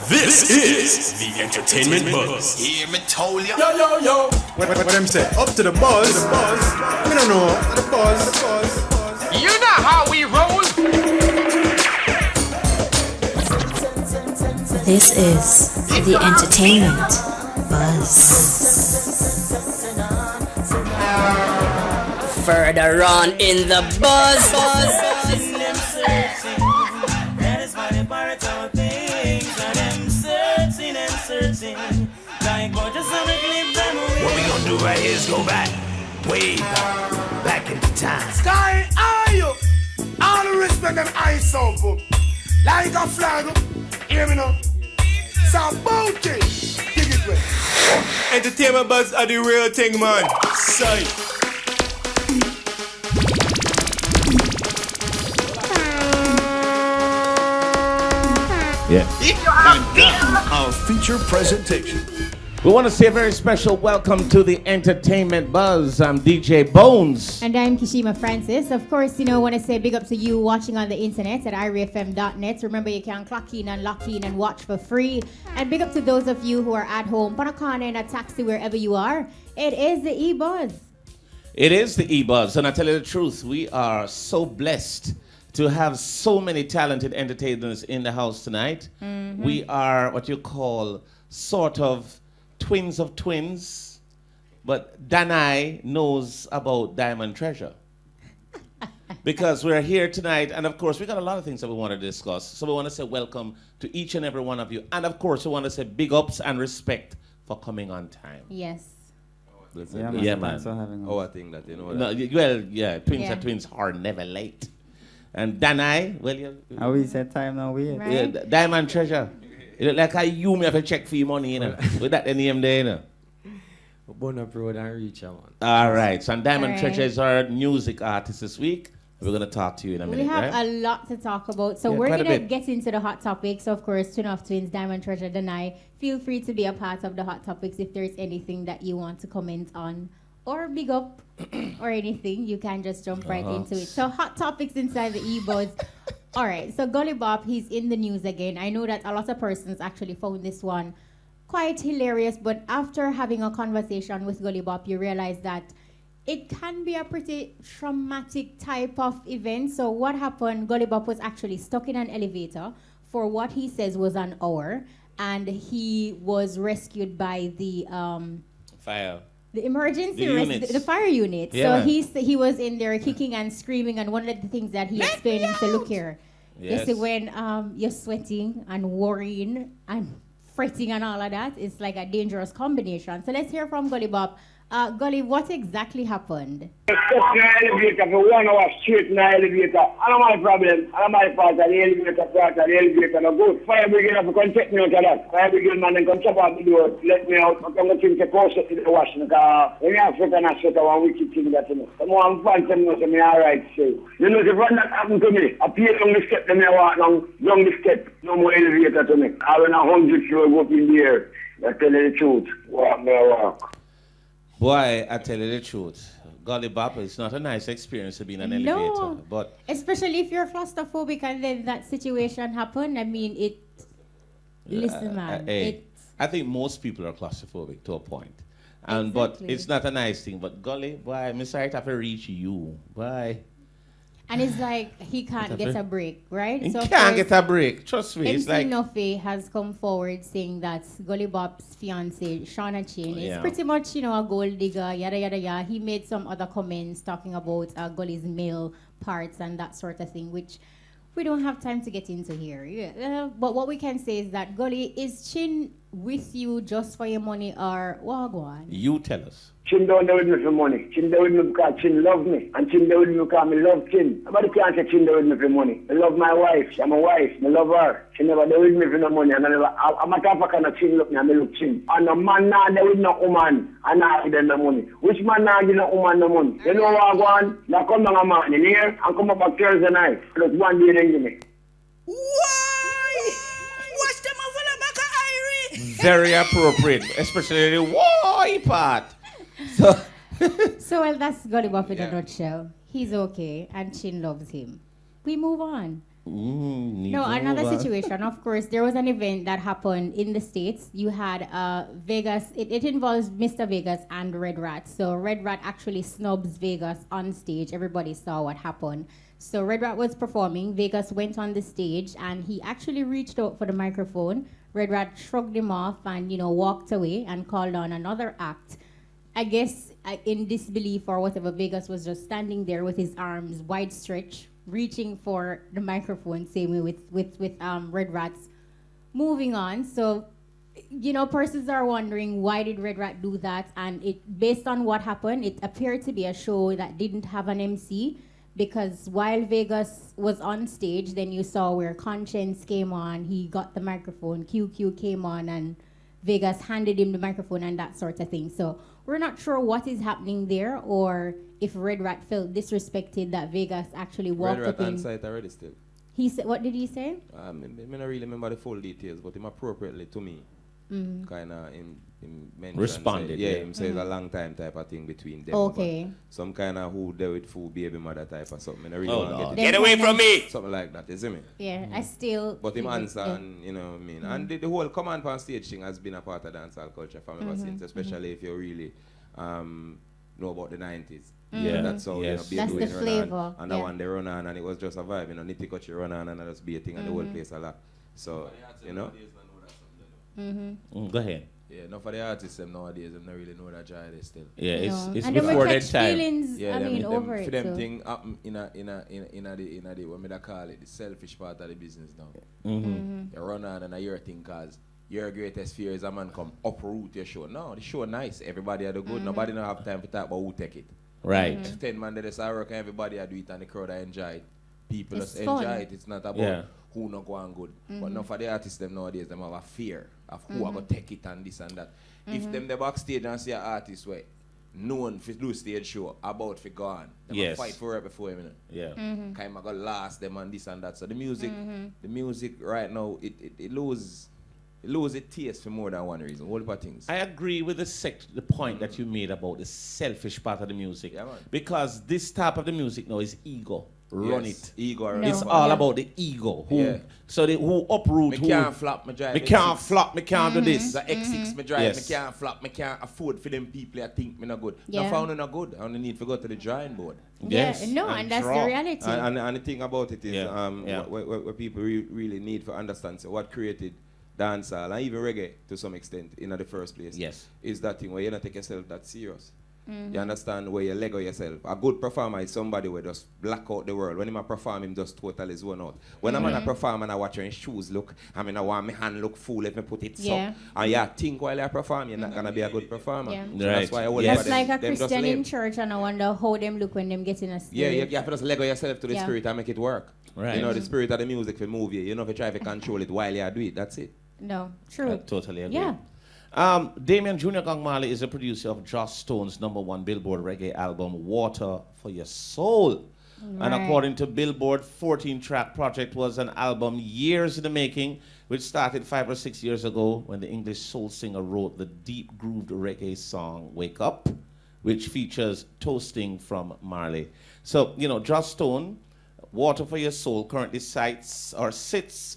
This is the Entertainment Buzz. Hear me told ya. Yo, yo, yo. What them say? Up to the buzz. I don't know. The buzz. You know how we roll. This is the Entertainment Buzz. Further on in the buzz. That is why they borrow our things. And them searching. Like what just on the clip them away. What we gonna do right here is go back, way back into time. Sky, are you? All the respect them eyes so good. Like a flag. Hear me now. Sabouti. Dig it way. Entertainment Buzz are the real thing, man. Sight. Yeah. And now, our feature presentation. We want to say a very special welcome to the Entertainment Buzz. I'm DJ Bones. And I'm Kishima Francis. Of course, want to say big up to you watching on the internet at irefm.net. Remember, you can clock in and lock in and watch for free. And big up to those of you who are at home, Panakana in a taxi, wherever you are. It is the Ebuzz. It is the Ebuzz, and I tell you the truth, we are so blessed to have so many talented entertainers in the house tonight. Mm-hmm. We are what you call sort of twins of twins, but Danai knows about Diamond Treasure. Because we're here tonight, and of course, we got a lot of things that we want to discuss. So we want to say welcome to each and every one of you. And of course, we want to say big ups and respect for coming on time. Yes. Yeah, man. Oh, I think that, twins are twins are never late. And Danai, how we set time now, we right? Yeah, Diamond Treasure. It look like how you may have to check for your money, with that name there, Burn up road and reach man. All right, so Diamond Treasure is our music artist this week. We're going to talk to you in a minute. We have right? a lot to talk about. So we're going to get into the hot topics. Of course, Twin of Twins, Diamond Treasure, Danai. Feel free to be a part of the hot topics if there's anything that you want to comment on or big up or anything. You can just jump right into it. So hot topics inside the Ebuzz. All right, so Gully Bop, he's in the news again. I know that a lot of persons actually found this one quite hilarious, but after having a conversation with Gully Bop, you realize that it can be a pretty traumatic type of event. So what happened, Gully Bop was actually stuck in an elevator for what he says was an hour, and he was rescued by the fire. The emergency the fire unit. Yeah. So he was in there kicking and screaming, and one of the things that he explained, he said, look here, yes. You see when you're sweating and worrying and fretting and all of that, it's like a dangerous combination. So let's hear from Gully Bop. Gully, what exactly happened? Stuck in the elevator for 1 hour straight in the elevator. I don't have a problem. I don't have a part of the elevator, no good. Fire brigade have to come take me out of that. Fire brigade man then come chop out the door, let me out. I come to think to course it to the wash because when you have foot and a sweat, I want wicked thing that you know. Some one fan tell me say me alright, so. You know, if that happened to me, I pay down the step, then I walk down the step, no more elevator to me. I went 100 floor go up in the air. I tell you the truth. Walk me walk. Boy, I tell you the truth. Gully Bop, it's not a nice experience to be in an elevator. But especially if you're claustrophobic and then that situation happened. I mean, listen, man. I think most people are claustrophobic to a point. Exactly. But it's not a nice thing. But Gully, boy, I'm sorry to have to reach you. Bye. And it's like he can't get a break, right? He can't get a break. Trust me. It's like Nofe has come forward saying that Gully Bop's fiance, Shauna Chin, is pretty much, a gold digger, yada, yada, yada. He made some other comments talking about Gully's male parts and that sort of thing, which we don't have time to get into here. Yeah. But what we can say is that Gully, is Chin with you just for your money or wagwan? You tell us. Chin down there with me for money. Chin there with me because Chin love me. And Chin there with me because I love Chin. Nobody can't say Chin there with me for money. I love my wife. I'm a wife. I love her. She never there with me for no money. And I'm a type of kind of Chin look me and I look Chin. And a man now there with no woman and I give them no money. Which man now give no woman no money? You know what I want? Now come down a man in here and come up on Thursday night. Look, one day then give me. Why? Watch them over the back of Irie. Very appropriate, especially the why part. So well, that's Gully Bop in a nutshell. He's okay, and Chin loves him. We move on. No, another situation. Of course, there was an event that happened in the States. You had Vegas. It involves Mr. Vegas and Red Rat. So Red Rat actually snubs Vegas on stage. Everybody saw what happened. So Red Rat was performing. Vegas went on the stage, and he actually reached out for the microphone. Red Rat shrugged him off and, walked away and called on another act. I guess in disbelief or whatever, Vegas was just standing there with his arms wide stretched, reaching for the microphone, same way with Red Rat's moving on. So, persons are wondering, why did Red Rat do that? And based on what happened, it appeared to be a show that didn't have an MC, because while Vegas was on stage, then you saw where Conscience came on, he got the microphone, QQ came on, and Vegas handed him the microphone and that sort of thing. So we're not sure what is happening there, or if Red Rat felt disrespected that Vegas actually walked up in. Red Rat on site already still. He said, what did he say? I don't really remember the full details, but him appropriately to me, kind of him mentioned. Responded. Him says a long time type of thing between them. Okay. Some kind of who dealt with food baby mother type of something. I really want to get away from me! Something like that, you see me? Yeah, I still. But him answer, and you know what I mean. And the whole command on stage thing has been a part of dancehall culture from ever since, especially if you really know about the 90s. Yeah, that's how that's the flavor. And that one they run on, and it was just a vibe, Nitty Kutchy run on, and just be a thing, and the whole place a lot. So, Go ahead. Yeah, not for the artists them nowadays, them don't really know that joy they still. Yeah, it's and before their time. Feelings, yeah, over it. For them thing happen in the what me da call it, the selfish part of the business now. You run on and your thing cause your greatest fear is a man come uproot your show. No, the show nice. Everybody had a good. Nobody don't have time to talk about who take it. Right. If 10 man that is work and everybody do it and the crowd enjoy it. People It's just fun. enjoy it. It's not about who not go on good. But now for the artists them nowadays, them have a fear of who are going to take it and this and that. If them they backstage and see an artist way known for do stage show about for gone, they fight for it before him. Yeah. Kind of go last them and this and that. So the music right now it lose its taste for more than one reason. All the things. I agree with the point that you made about the selfish part of the music. Yeah, man. Because this type of the music now is ego. Run it. Ego. No. It's all about the ego. So who uproot. Me can't flop, me drive. Me can't flop, me can't do this. The X6 me drive, me can't flop, me can't afford for them people I think me not good. Yeah. No found not good. I only need to go to the drawing board. Yes. Yeah, no, and that's draw. the reality. And the thing about it is, what people really need to understand, so what created dancehall and even reggae to some extent in the first place, is that thing where you don't take yourself that serious. You understand where you Lego yourself. A good performer is somebody who just black out the world. When him a perform, him just totally zone out. When I'm a perform and I watch your shoes look, I mean I want my hand look full if I put it up. And you think while you perform, you're not gonna be a good performer. Yeah. So that's why I want That's like a Christian in church, and I wonder how them look when them get in a spirit. Yeah, you have to just Lego yourself to the spirit and make it work. Right. You know, the spirit of the music will move you. You know, if you try to control it while you do it, that's it. No, true. I totally agree. Yeah. Damian Jr. Gang Marley is a producer of Joss Stone's #1 Billboard reggae album, Water for Your Soul. Right. And according to Billboard, 14-track project was an album years in the making, which started 5 or 6 years ago when the English soul singer wrote the deep-grooved reggae song, Wake Up, which features toasting from Marley. So, Joss Stone, Water for Your Soul currently sits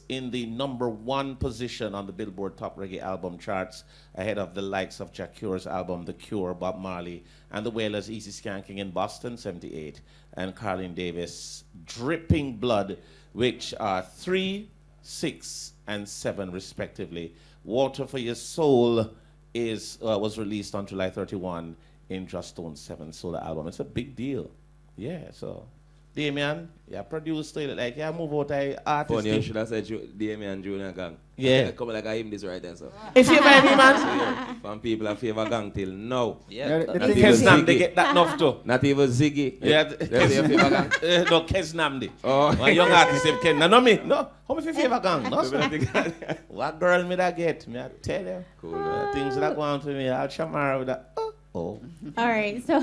in the #1 position on the Billboard Top Reggae Album charts, ahead of the likes of Jack Cure's album The Cure, Bob Marley, and the Wailers' Easy Skanking in Boston, 78, and Carlene Davis' Dripping Blood, which are 3, 6, and 7 respectively. Water for Your Soul was released on July 31 in Joss Stone's 7th solo album. It's a big deal. Yeah, so Damian, produced it, like, move out the artist. Funny, you should have said Damian Jr. Gang. Yeah. Come like I him this right there, so. If you favor me, man. Some people have favor gang till now. Yeah. Kesnam, they get that enough too. Not even Ziggy. Yeah. They say favor gang. No, Kesnam. Oh. One young artist say Ken. No, me. No. How me favor gang? No, sir. What girl me that get? Me I tell you. Cool. Things that go on to me, I'll chamara with that. Oh. All right, so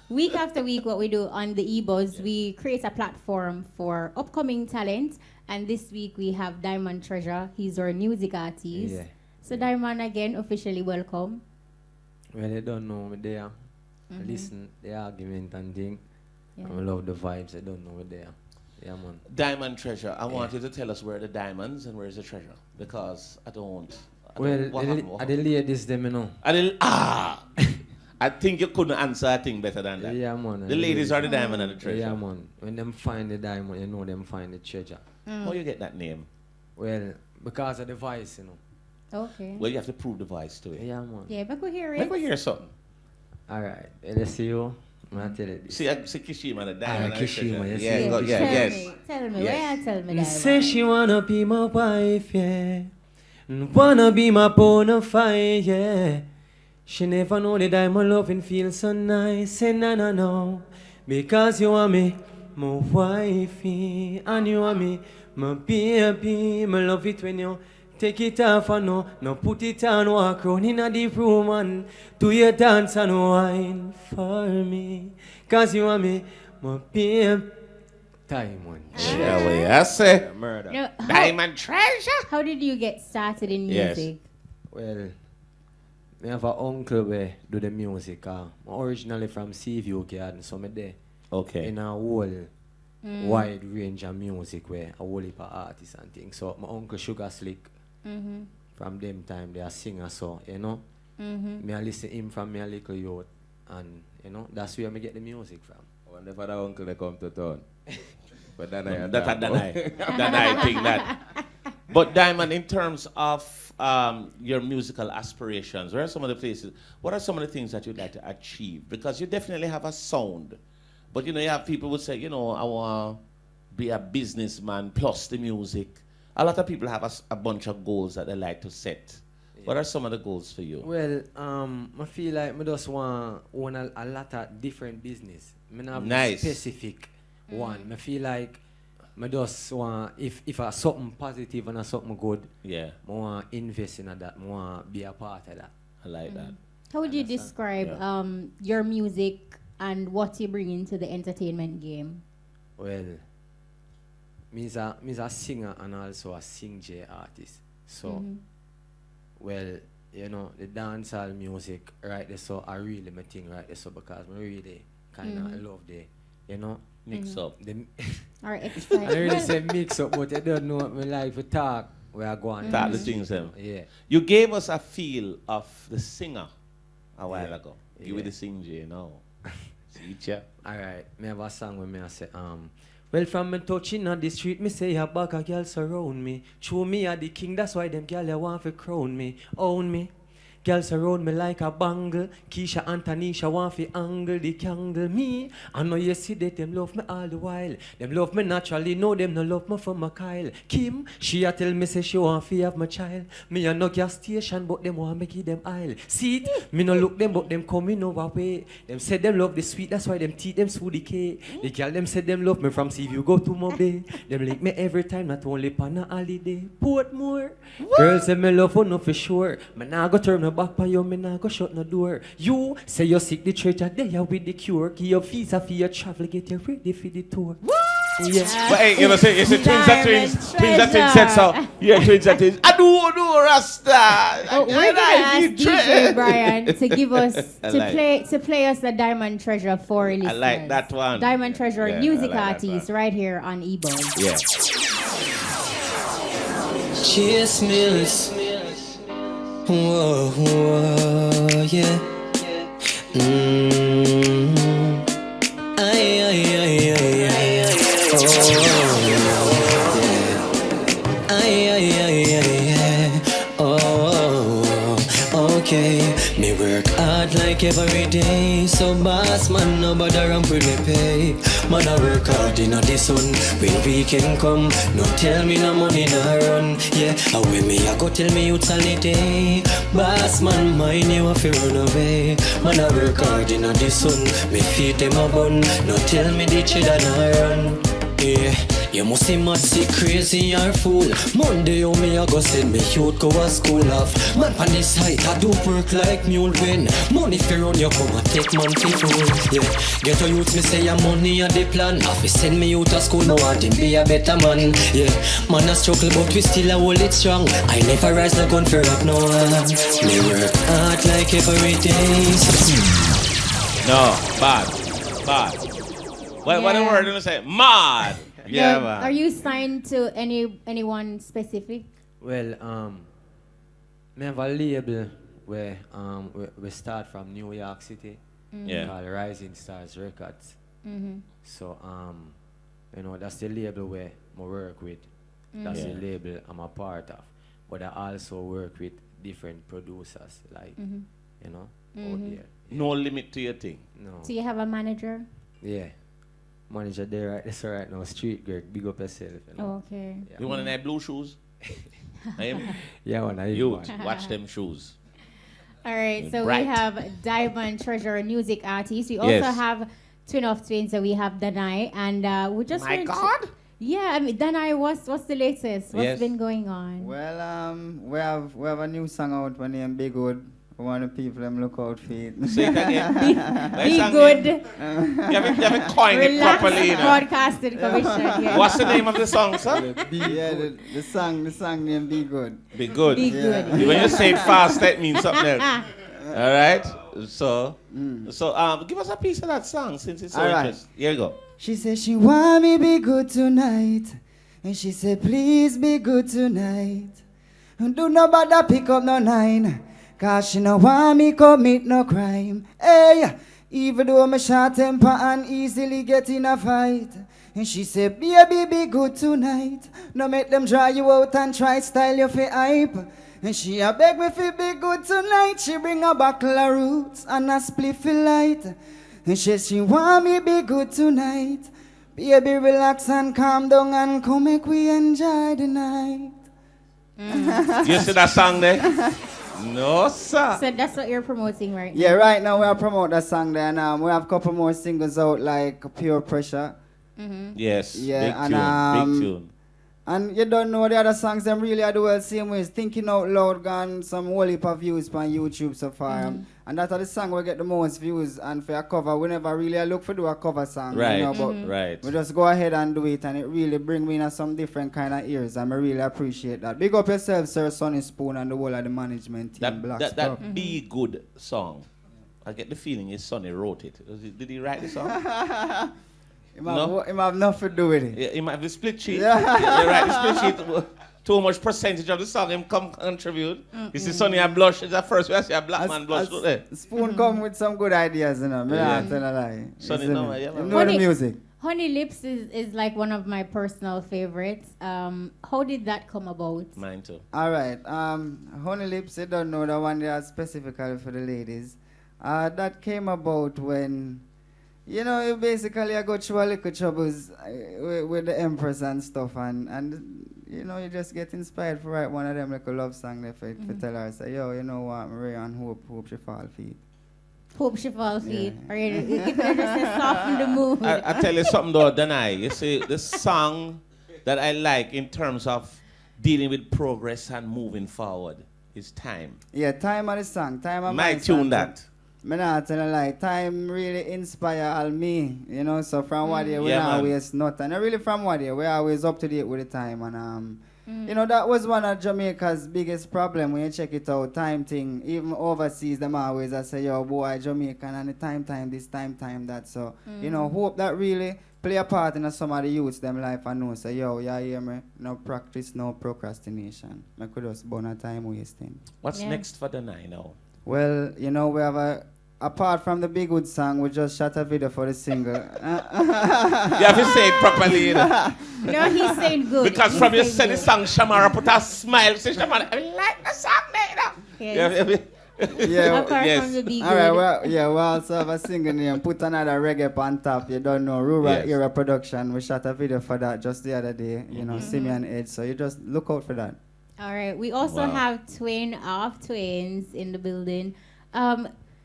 week after week, what we do on the Ebuzz, we create a platform for upcoming talent. And this week we have Dimon Treajah. He's our music artist. Yeah. So Dimon, again, officially welcome. Well, they don't know me there. I listen the argument and thing. Yeah. I love the vibes. I don't know me there. Yeah, man. Diamond treasure. I want you to tell us where are the diamonds and where is the treasure. Because I don't Well, the ladies, them, you know. I think you couldn't answer a thing better than that. Yeah, man. The ladies are the diamond and the treasure. Yeah, man. When them find the diamond, you know them find the treasure. How you get that name? Well, because of the voice, you know. Okay. Well, you have to prove the voice to it. Yeah, man. Yeah, but we hear it. Let me hear something. All right. Let's see you. I'm tell you this. See Kishima, the diamond and the treasure. Kishima, yes. Tell me, where you tell me that? Say she wanna be my wife, yeah. Wanna be my bona fide, yeah. She never know the diamond loving feels so nice. Say no. Because you want me, my wifey. And you want me, my baby. Me love it when you take it off and no put it on. Walk round in the room and do your dance and wine for me. Cause you want me, my baby. Diamond. Yeah, well, I say. Murder. No, Diamond treasure. How did you get started in music? Well, I have an uncle where do the music. I'm originally from Seaview Garden, so I'm there. Okay. In a whole wide range of music where a whole heap of artists and things. So my uncle Sugar Slick, from them time they are singer, so you know. Me I listen him from me a little youth, and you know that's where I get the music from. I wonder if that uncle they come to town. But then Danai think that. But Diamond, in terms of your musical aspirations, where are some of the places? What are some of the things that you'd like to achieve? Because you definitely have a sound, but you know, you have people who say, you know, I want to be a businessman plus the music. A lot of people have a bunch of goals that they like to set. Yeah. What are some of the goals for you? Well, I feel like I just want own a lot of different business. I not nice. Specific one. I feel like I just want, if I something positive and something good, I want to invest in that. I want to be a part of that. I like that. How would you describe your music and what you bring into the entertainment game? Well, me's a singer and also a sing-J artist. So, well, you know, the dancehall music right there, so I really my thing right there, so because I really kind of love the, you know, mix up. Or I don't really say mix up, but I don't know what me like to talk where I go and talk the things them. Yeah. You gave us a feel of the singer a while ago. Give me the sing-J now. See ya. Alright, me have a song where me I say, well, from me touching on the street, me say a bag of girls surround me. Show me a the king, that's why them girls want to crown me, own me. Girls around me like a bangle. Keisha and Tanisha want fi angle the candle me. I know you see that them love me all the while. Them love me naturally, know them no love me for my Kyle. Kim, she a tell me say she want fi have my child. Me a no gas station, but them want me give them aisle. See it? Me no look them, but them coming over way. Them say them love the sweet, that's why them teeth them smooth decay. The girl them say them love me from Seaview go to my bay. Them link me every time, not only pan a holiday. Portmore. Girls say me love for no for sure. Me nah go turn my back on you, me nah go shut no door. You say you sick the Treajah, there with the cure. Give your visa for your travel, get you ready for the tour. Yeah. But hey, you know, say it's a twins that twins said so. Yeah, twins that twins. I do Rasta. Oh, we're gonna ask DJ Brian to give us to play us the Diamond Treasure for listeners. I like that one. Diamond Treasure music artist right here on Ebuzz. Yeah. Cheers, Mills. Whoa, whoa, yeah. Okay, me work hard like every day. So boss man, no bother and with me pay. Man I work hard in the sun. When weekend come, no tell me no money no run. Yeah, and when me I go tell me it's holiday. Boss man, mine you have to run away. Man I work hard in the sun. Me feet them a bun. No tell me the cheddar no run. Yeah, you must see mad, see crazy or fool. Monday you me I go send me youth go a school off. Man on this side I do work like mule when money fair on you come and take man for fool. Yeah, get a youth me say your money at the plan. Have to send me youth to school, no want him be a better man. Yeah, man a struggle but we still a hold it strong. I never rise no gun for up no one. Me work hard like every day. No, bad. What the word gonna say? Mad. Yeah, man. Are you signed to anyone specific? Well, me have a label where we start from New York City. Yeah. Called Rising Stars Records. So you know, that's the label where I work with. That's the label I'm a part of. But I also work with different producers, like you know, out there. No limit to your thing. No. So you have a manager? Yeah. Manager there right this right now, Street Greg, big up yourself. You know? Okay. Yeah. You want to have blue shoes? Yeah, one. You watch them shoes. All right, so Bright. we have Dimon, Treajah, music artist. We also have Twin of Twins, so we have Danai, and we just My God! Yeah, I mean, Danai, what's the latest? What's been going on? Well, we have a new song out by name Be Good. We want the people them look out for it. Say it again. Be good. You haven't coined it properly. You know. Broadcasted commission. Yeah. What's the name of the song, sir? The song name Be Good. Be good. Be good. When you say it fast, that means something else. All right. So give us a piece of that song since it's so interesting. Here you go. She said she want me be good tonight, and she said please be good tonight. And do not bother pick up no 9, 'cause she no want me commit no crime. Hey, even though me short temper and easily get in a fight. And she said baby be good tonight, no make them dry you out and try style you for hype. And she a beg me fi be good tonight. She bring a buckle of roots and a spliffy light. And she want me be good tonight. Baby relax and calm down and come make we enjoy the night. You see that song there? No, sir. So that's what you're promoting right now? Yeah, right now we are promoting that song there, and we have a couple more singles out like Pure Pressure. Yes. Yeah, Big tune. Big tune. And you don't know the other songs, them really are the well same ways. Thinking Out Loud gone some whole heap of views on YouTube so far. And that's the song we get the most views. And for a cover, we never really look for do a cover song. Right, you know, but right. we just go ahead and do it, and it really bring me in some different kind of ears, and I really appreciate that. Big up yourself, Sir Sonny Spoon, and the whole of the management team. That Be Good song, I get the feeling his Sonny wrote it. Did he write the song? He have nothing to do with it. Yeah, he might have the split sheet. Yeah, right, the split sheet. Too much percentage of the song him come contribute. You see Sonny a blush. It's the first way I see a black man blush. Spoon come with some good ideas, you know. Me not tell a lie. Sonny know the music. Honey Lips is like one of my personal favorites. How did that come about? Mine too. All right. Honey Lips, I don't know the one there specifically for the ladies. That came about when, you know, you basically I go through a little troubles with the Empress and stuff, and you know, you just get inspired for write one of them like a love song there for tell her, say, yo, you know what, Maria, and hope she fall feet. Hope she fall feet. Or you could just soften the mood. I tell you something though, Danai. You see, the song that I like in terms of dealing with progress and moving forward is Time. Yeah, Time of the song. Time of my tune song. that. Me not tell you like Time really inspire all me, you know. So from what year we always not, and really from what year we always up to date with the time, and you know that was one of Jamaica's biggest problem when you check it out. Time thing, even overseas, them always I say, yo boy, Jamaican and the time this time that. So you know, hope that really play a part in some of the youths them life and know say, yo, you hear me? No practice, no procrastination. I could just burn a time wasting. What's next for the night now? Well, you know, we have apart from the Big Good song, we just shot a video for the single. You have to say it properly, you know. No, he's saying good. Because from you said the song, Shamara put a smile. Say, Shamara, I like the song, man. Yeah, apart from the Big Good. All right, well, we also have a single name, Put Another Reggae on Top. You don't know, Rural Era Production. We shot a video for that just the other day, you know, Simeon Edge. So you just look out for that. All right, we also have Twin of Twins in the building.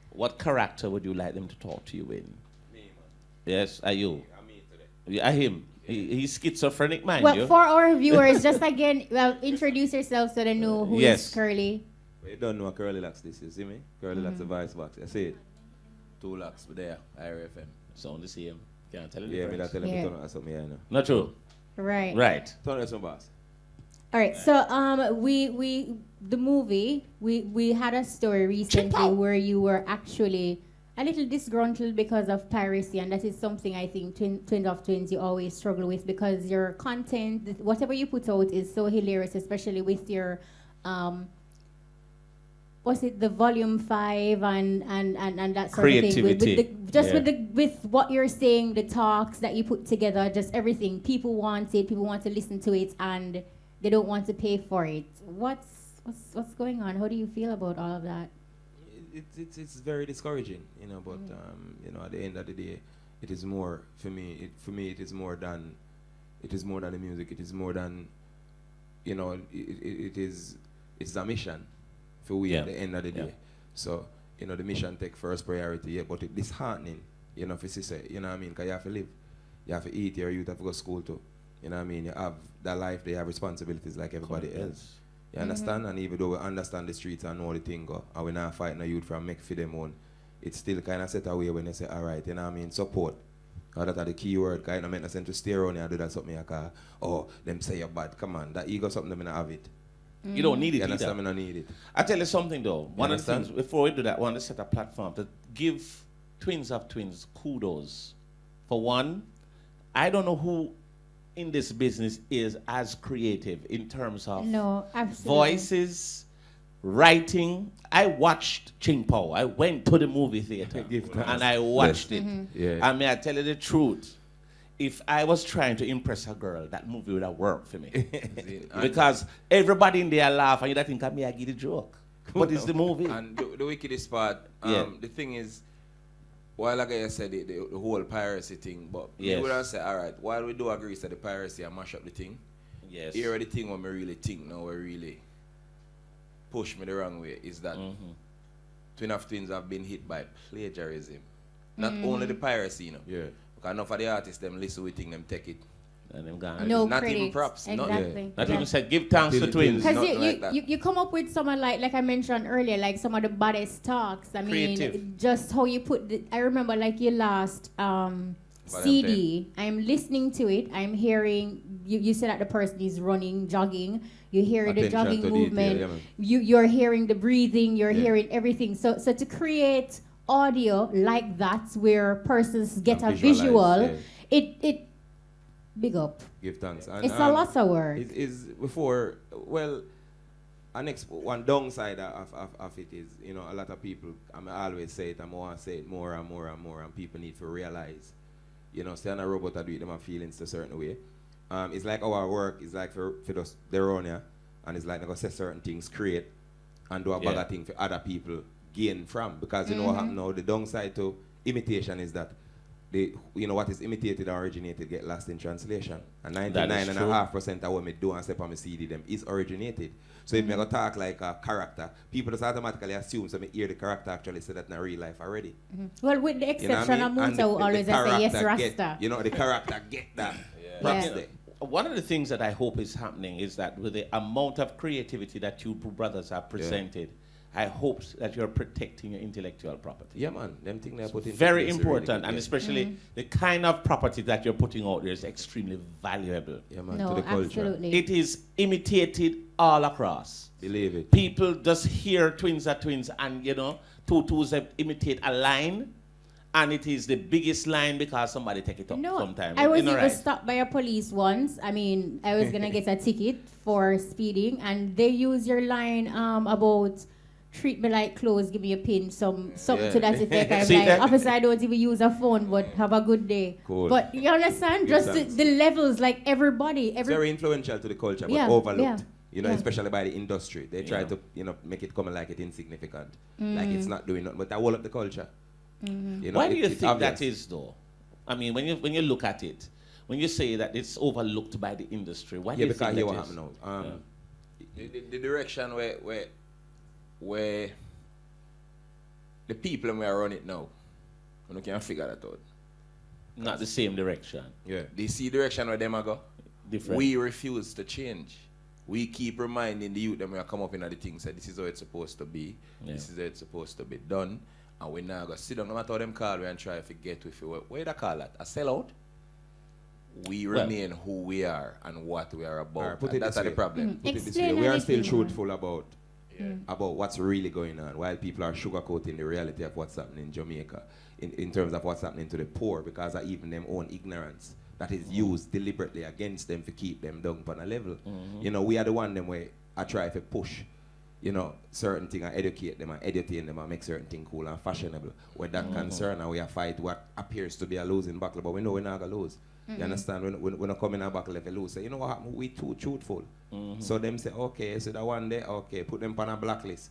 What character would you like them to talk to you in? Me, man. Yes, are you? I'm me today. Yeah, him. He's schizophrenic, mind you. Well, for our viewers, just again, introduce yourselves so they know who is Curly. Well, you don't know what Curly Locks this is, see me? Curly Locks the voice box. I see it. 2 locks there, IRFM. Sound the same. Can't tell you. Yeah, me that tell him to turn on something here, no. Not true. Right. Right. Turn on some boss. All right, so the movie, we had a story recently where you were actually a little disgruntled because of piracy, and that is something I think Twins of Twins you always struggle with, because your content, whatever you put out, is so hilarious, especially with your was it the volume 5 and that sort creativity. of thing with what you're saying, the talks that you put together, just everything. People want it, people want to listen to it, and they don't want to pay for it. What's going on? How do you feel about all of that? It's very discouraging, you know, but you know, at the end of the day, it is more for me. It is more than the music. It is more than, you know, it's a mission for we at the end of the day. So, you know, the mission take first priority, but it's disheartening, you know, for sister, you know what I mean? Because you have to live, you have to eat, your youth have to go to school too, you know what I mean? You have that life, they have responsibilities like everybody else. You understand? And even though we understand the streets and know the thing go, and we're not fighting a youth from make for them own, it's still kind of set away when they say, all right, you know what I mean, support. Or that are the key word, kind of make no sense to stay around and do that something like, oh, them say you're bad, come on, that ego something, them not have it. You don't need it either. either. I don't need it. I tell you something though. One of the things, before we do that, I want to set a platform to give Twins of Twins kudos. For one, I don't know who in this business is as creative in terms of voices, writing. I watched Ching Po. I went to the movie theater and I watched it. I mean, I tell you the truth. If I was trying to impress a girl, that movie would have worked for me. Because everybody in there laugh and you don't think I give the joke. But it's the movie. And the wickedest part, the thing is, while like I said, the whole piracy thing, but we would have said, all right, while we do agree that the piracy and mash up the thing, here are the thing what me really think now, what really push me the wrong way, is that Twin of Twins have been hit by plagiarism. Not only the piracy, you know. Enough of the artists, them listen with thing, them take it. And them gone. No not critics. even props. Exactly. Not even said, give thanks to Twins. Because you come up with someone like I mentioned earlier, like some of the baddest talks. I mean, just how you put I remember like your last CD. I'm listening to it. I'm hearing, you said that the person is running, jogging. You hear the jogging movement. You're hearing the breathing. You're hearing everything. So to create audio like that where persons get a visual, it big up. Give thanks. And, it's a lot of work. It is before, well, one downside of it is, you know, a lot of people, I always say it, I want to say it more and more and more, and people need to realize, you know, stay on a robot and do it, them have feelings a certain way. It's like our work is like for us, they're on here, and it's like they go say certain things, create, and do a bag of things for other people gain from, because you know what happened now, the downside to imitation is that you know what is imitated and originated get lost in translation, and 99.5% of what me do and step on my CD them is originated. So if me go talk like a character, people just automatically assume so me hear the character actually say that in real life already. Well, with the exception of Muta who always say yes Rasta. You know, the character get that. One of the things that I hope is happening is that with the amount of creativity that you brothers have presented, I hope that you're protecting your intellectual property. Yeah, man. Them things they're putting very important, really, and especially the kind of property that you're putting out there is extremely valuable. Yeah, man. To the culture. Absolutely. It is imitated all across. Believe it. People just hear Twins are Twins, and you know, tutus imitate a line, and it is the biggest line because somebody take it up sometime. I was even stopped by a police once. I mean, I was gonna get a ticket for speeding, and they use your line about treat me like clothes, give me a pin, something to that effect. I'm like, officer, I don't even use a phone, but have a good day. Cool. But you understand? Just the levels, like everybody. It's very influential to the culture, but overlooked. Yeah. You know, especially by the industry. They try to, you know, make it come like it's insignificant. Like it's not doing nothing, but that whole up the culture. You know, why do you think that is, though? I mean, when you look at it, when you say that it's overlooked by the industry, why do you think that is? Yeah, because what happened now. The direction where the people who are running it now, you can't figure that out. Not the same direction. Yeah. They see direction where them are go. Different. We refuse to change. We keep reminding the youth that we are come up in the things that this is how it's supposed to be. Yeah. This is how it's supposed to be done. And we now go sit down, no matter how them call we and try to get with you. Where they call that? A sellout? We remain who we are and what we are about. That's the problem. Explain we are still truthful about about what's really going on, while people are sugarcoating the reality of what's happening in Jamaica in terms of what's happening to the poor, because of even them own ignorance that is used deliberately against them to keep them down on a level. You know, we are the one them where I try to push, you know, certain things and educate them and entertain them and make certain things cool and fashionable. With that concern, and we are fight what appears to be a losing battle, but we know we're not going to lose. You understand? We're not coming in a battle if we lose. So you know what happened? We too truthful. So them say, okay, so that one day, okay, put them on a blacklist.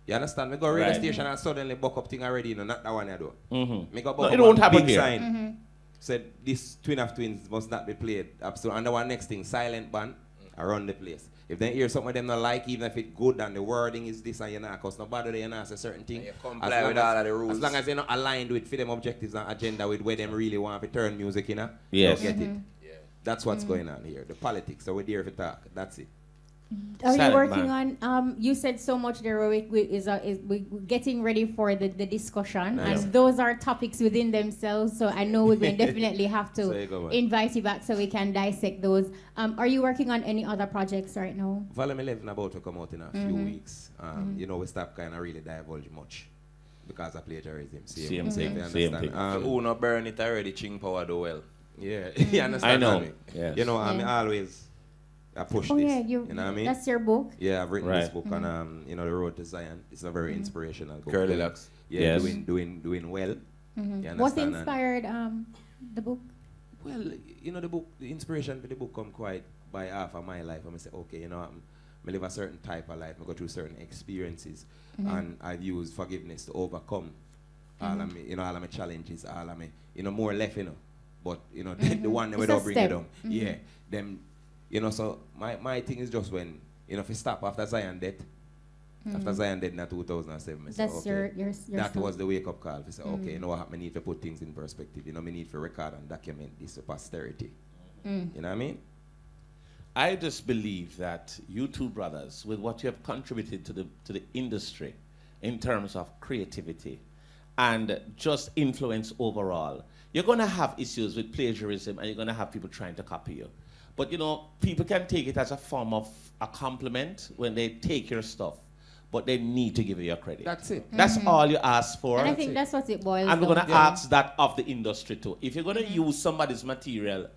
You understand? We go radio station and suddenly buck up thing already, you know, not that one I do. Me go buck it up won't a happen big here. sign. Said this Twin of Twins must not be played. Absolutely. And the one next thing, silent band, around the place. If they hear something them not like, even if it's good and the wording is this and you know, because nobody they say certain thing. You comply with all of the rules. As long as they're not aligned with for them objectives and agenda with where them really want to turn music, you know, yes. they'll get it. That's what's going on here. The politics. So we're there for talk. That's it. Are you working on, you said so much there, we're getting ready for the discussion, and those are topics within themselves, so I know we're going to definitely have to invite you back so we can dissect those. Are you working on any other projects right now? Volume 11 about to come out in a few weeks. You know, we stop kind of really divulge much because of plagiarism. Same thing. Who not burn it already, Ching Power do well. Yeah, you understand? I know. Yes. You know, I'm always... I push this. Yeah, you know what I mean? That's your book. Yeah, I've written this book on you know, the road to Zion. It's a very inspirational book. Curly Locks. Yeah, doing well. What inspired the book? Well, you know, the inspiration for the book come quite by half of my life. I say, okay, you know, I live a certain type of life. I go through certain experiences, and I've used forgiveness to overcome all of me, you know, all of my challenges, all of me, you know, more left, you know, but you know, the one that we don't bring it down. Yeah, them. You know, so my thing is just when, you know, if you stop after Zion death, after Zion death in 2007, I that's say, okay, your that was the wake-up call. I say, okay, you know what, I need to put things in perspective. You know, I need to record and document this to posterity. You know what I mean? I just believe that you two brothers, with what you have contributed to the industry in terms of creativity and just influence overall, you're going to have issues with plagiarism and you're going to have people trying to copy you. But, you know, people can take it as a form of a compliment when they take your stuff, but they need to give you your credit. That's it. That's all you ask for. And I think that's what it boils down and we're going to to. ask that of the industry too. If you're going to use somebody's material...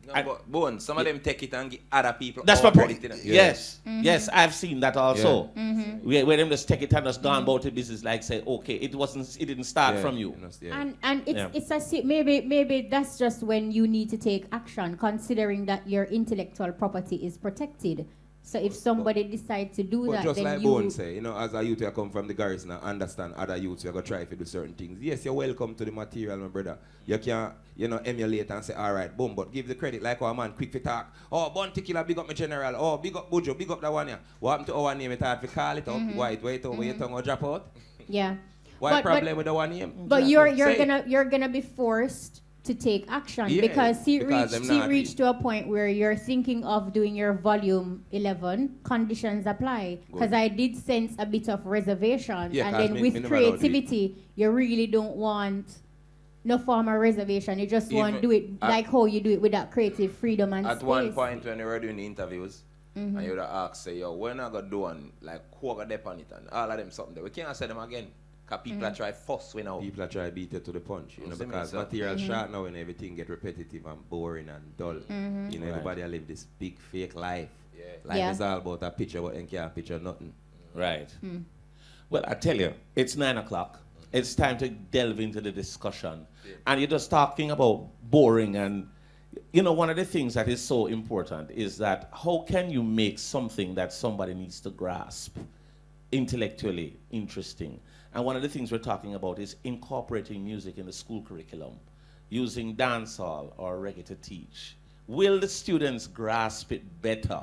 No, but Bone, some of them take it and give other people that's my point. credit. Yes. Yes, I've seen that also. Where them just take it and just gone about the business like say, okay, it didn't start from you. And it's maybe that's just when you need to take action, considering that your intellectual property is protected. So if somebody decides to do that, just then like you... Bone say, you know, as a youth you come from the garrison and understand other youths, you're going to try to do certain things. Yes, you're welcome to the material, my brother. You can, you know, emulate and say, all right, boom, but give the credit like our man, quick for talk. Oh, Bounty Killer, big up my general. Oh, big up Bujo, big up that one here. What happened to our name? It's hard to call it up. Wait over your tongue or drop out. Yeah. Why problem with the one name? But you're gonna be forced to take action because she reached to a point where you're thinking of doing your volume 11. Conditions apply, because I did sense a bit of reservation, and then with creativity you really don't want no form of reservation. You just want to do it like how you do it with that creative freedom and at space. one point when we were doing the interviews, and you would ask, say, yo, we're not gonna do one like quarter dep on it and all of them something there. We can't say them again. Because people are try fuss we know. People are try beat it to the punch, you know, because material short now and everything get repetitive and boring and dull. You know, everybody live this big fake life. Life is all about a picture, but you can't picture nothing. Right. Well, I tell you, it's 9 o'clock. It's time to delve into the discussion. And you're just talking about boring and, you know, one of the things that is so important is that how can you make something that somebody needs to grasp intellectually interesting? And one of the things we're talking about is incorporating music in the school curriculum, using dancehall or reggae to teach. Will the students grasp it better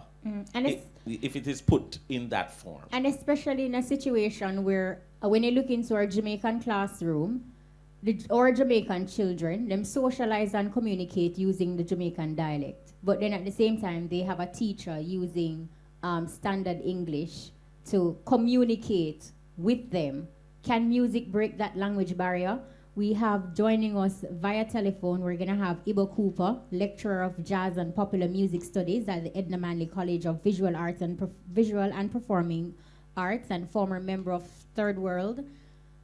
if it is put in that form? And especially in a situation where when you look into our Jamaican classroom, our Jamaican children, them socialize and communicate using the Jamaican dialect. But then at the same time, they have a teacher using standard English to communicate with them. Can music break that language barrier? We have joining us via telephone, we're going to have Ibo Cooper, lecturer of jazz and popular music studies at the Edna Manley College of Visual Arts and Visual and Performing Arts and former member of Third World.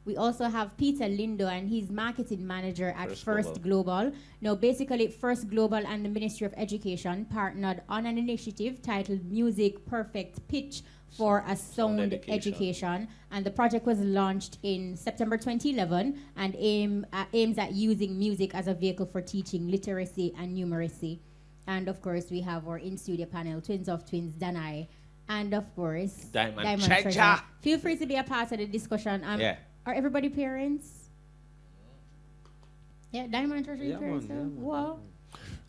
We also have Peter Lindo, and he's marketing manager at First Global. Now, basically, First Global and the Ministry of Education partnered on an initiative titled Music Perfect Pitch for a Sound Education. And the project was launched in September 2011 and aims at using music as a vehicle for teaching literacy and numeracy. And of course, we have our in-studio panel, Twins of Twins, Danai, and of course, Diamond Treajah. Treajah. Feel free to be a part of the discussion. Are everybody parents? Yeah, Diamond Treajah parents. Wow.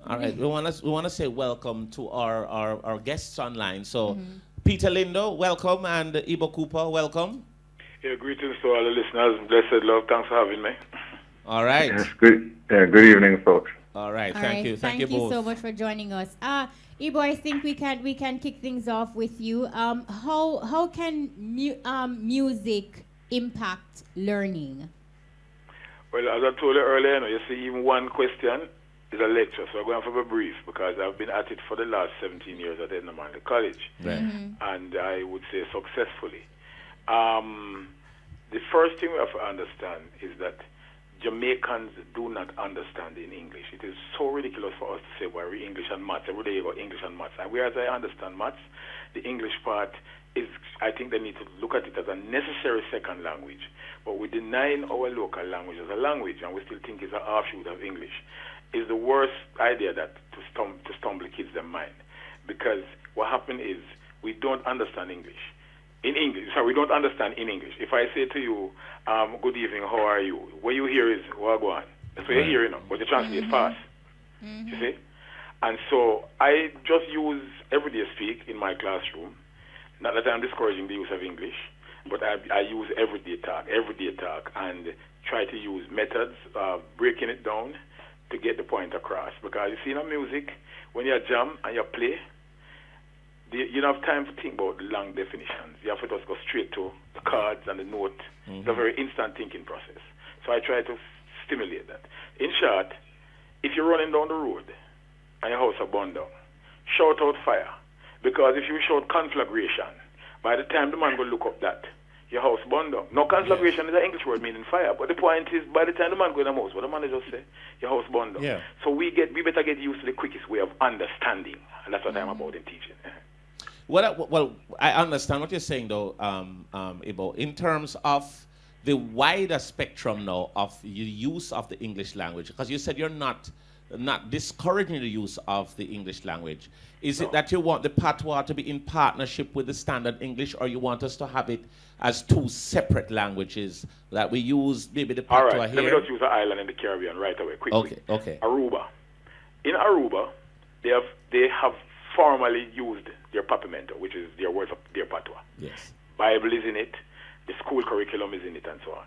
All right, we want to say welcome to our guests online. So, Peter Lindo, welcome, and Ibo Cooper, welcome. Yeah, greetings to all the listeners. Blessed love. Thanks for having me. All right. Yes, good. Yeah, good evening, folks. All right, Thank you both. So much for joining us. Ibo, I think we can kick things off with you. How can music impact learning? Well, as I told you earlier, you see, even one question is a lecture, so I'm going to be brief because I've been at it for the last 17 years at Edna Manley College, and I would say successfully. The first thing we have to understand is that Jamaicans do not understand in English. It is so ridiculous for us to say, well, we English and maths. Every day you got English and maths. And whereas I understand maths, the English part is, I think they need to look at it as a necessary second language. But we're denying our local language as a language, and we still think it's an offshoot of English. Is the worst idea that to stumble kids' their mind. Because what happened is we don't understand English. We don't understand in English. If I say to you, good evening, how are you? What you hear is, wagwan. That's what you hear, but you translate fast. You see? And so I just use everyday speak in my classroom. Not that I'm discouraging the use of English, but I use everyday talk, and try to use methods, breaking it down to get the point across. Because you see, in music, when you jam and you play, you don't have time to think about the long definitions. You have to just go straight to the chords and the note. It's a very instant thinking process. So I try to stimulate that. In short, if you're running down the road and your house is burned down, shout out fire. Because if you shout conflagration, by the time the man will look up that, your house burned down. Now, conflagration is an English word meaning fire, but the point is, by the time the man go in the house, what the man just say, your house burned down. Yeah. So we better get used to the quickest way of understanding, and that's what I'm about in teaching. Well, I understand what you're saying, though, Ibo. In terms of the wider spectrum now of the use of the English language, because you said you're not discouraging the use of the English language. Is it that you want the patois to be in partnership with the standard English, or you want us to have it as two separate languages that we use maybe the patois all right, here? Let me just use an island in the Caribbean right away, quickly. Okay. Aruba. In Aruba, they have formally used their papimento, which is their words of their patois. Yes. Bible is in it, the school curriculum is in it, and so on.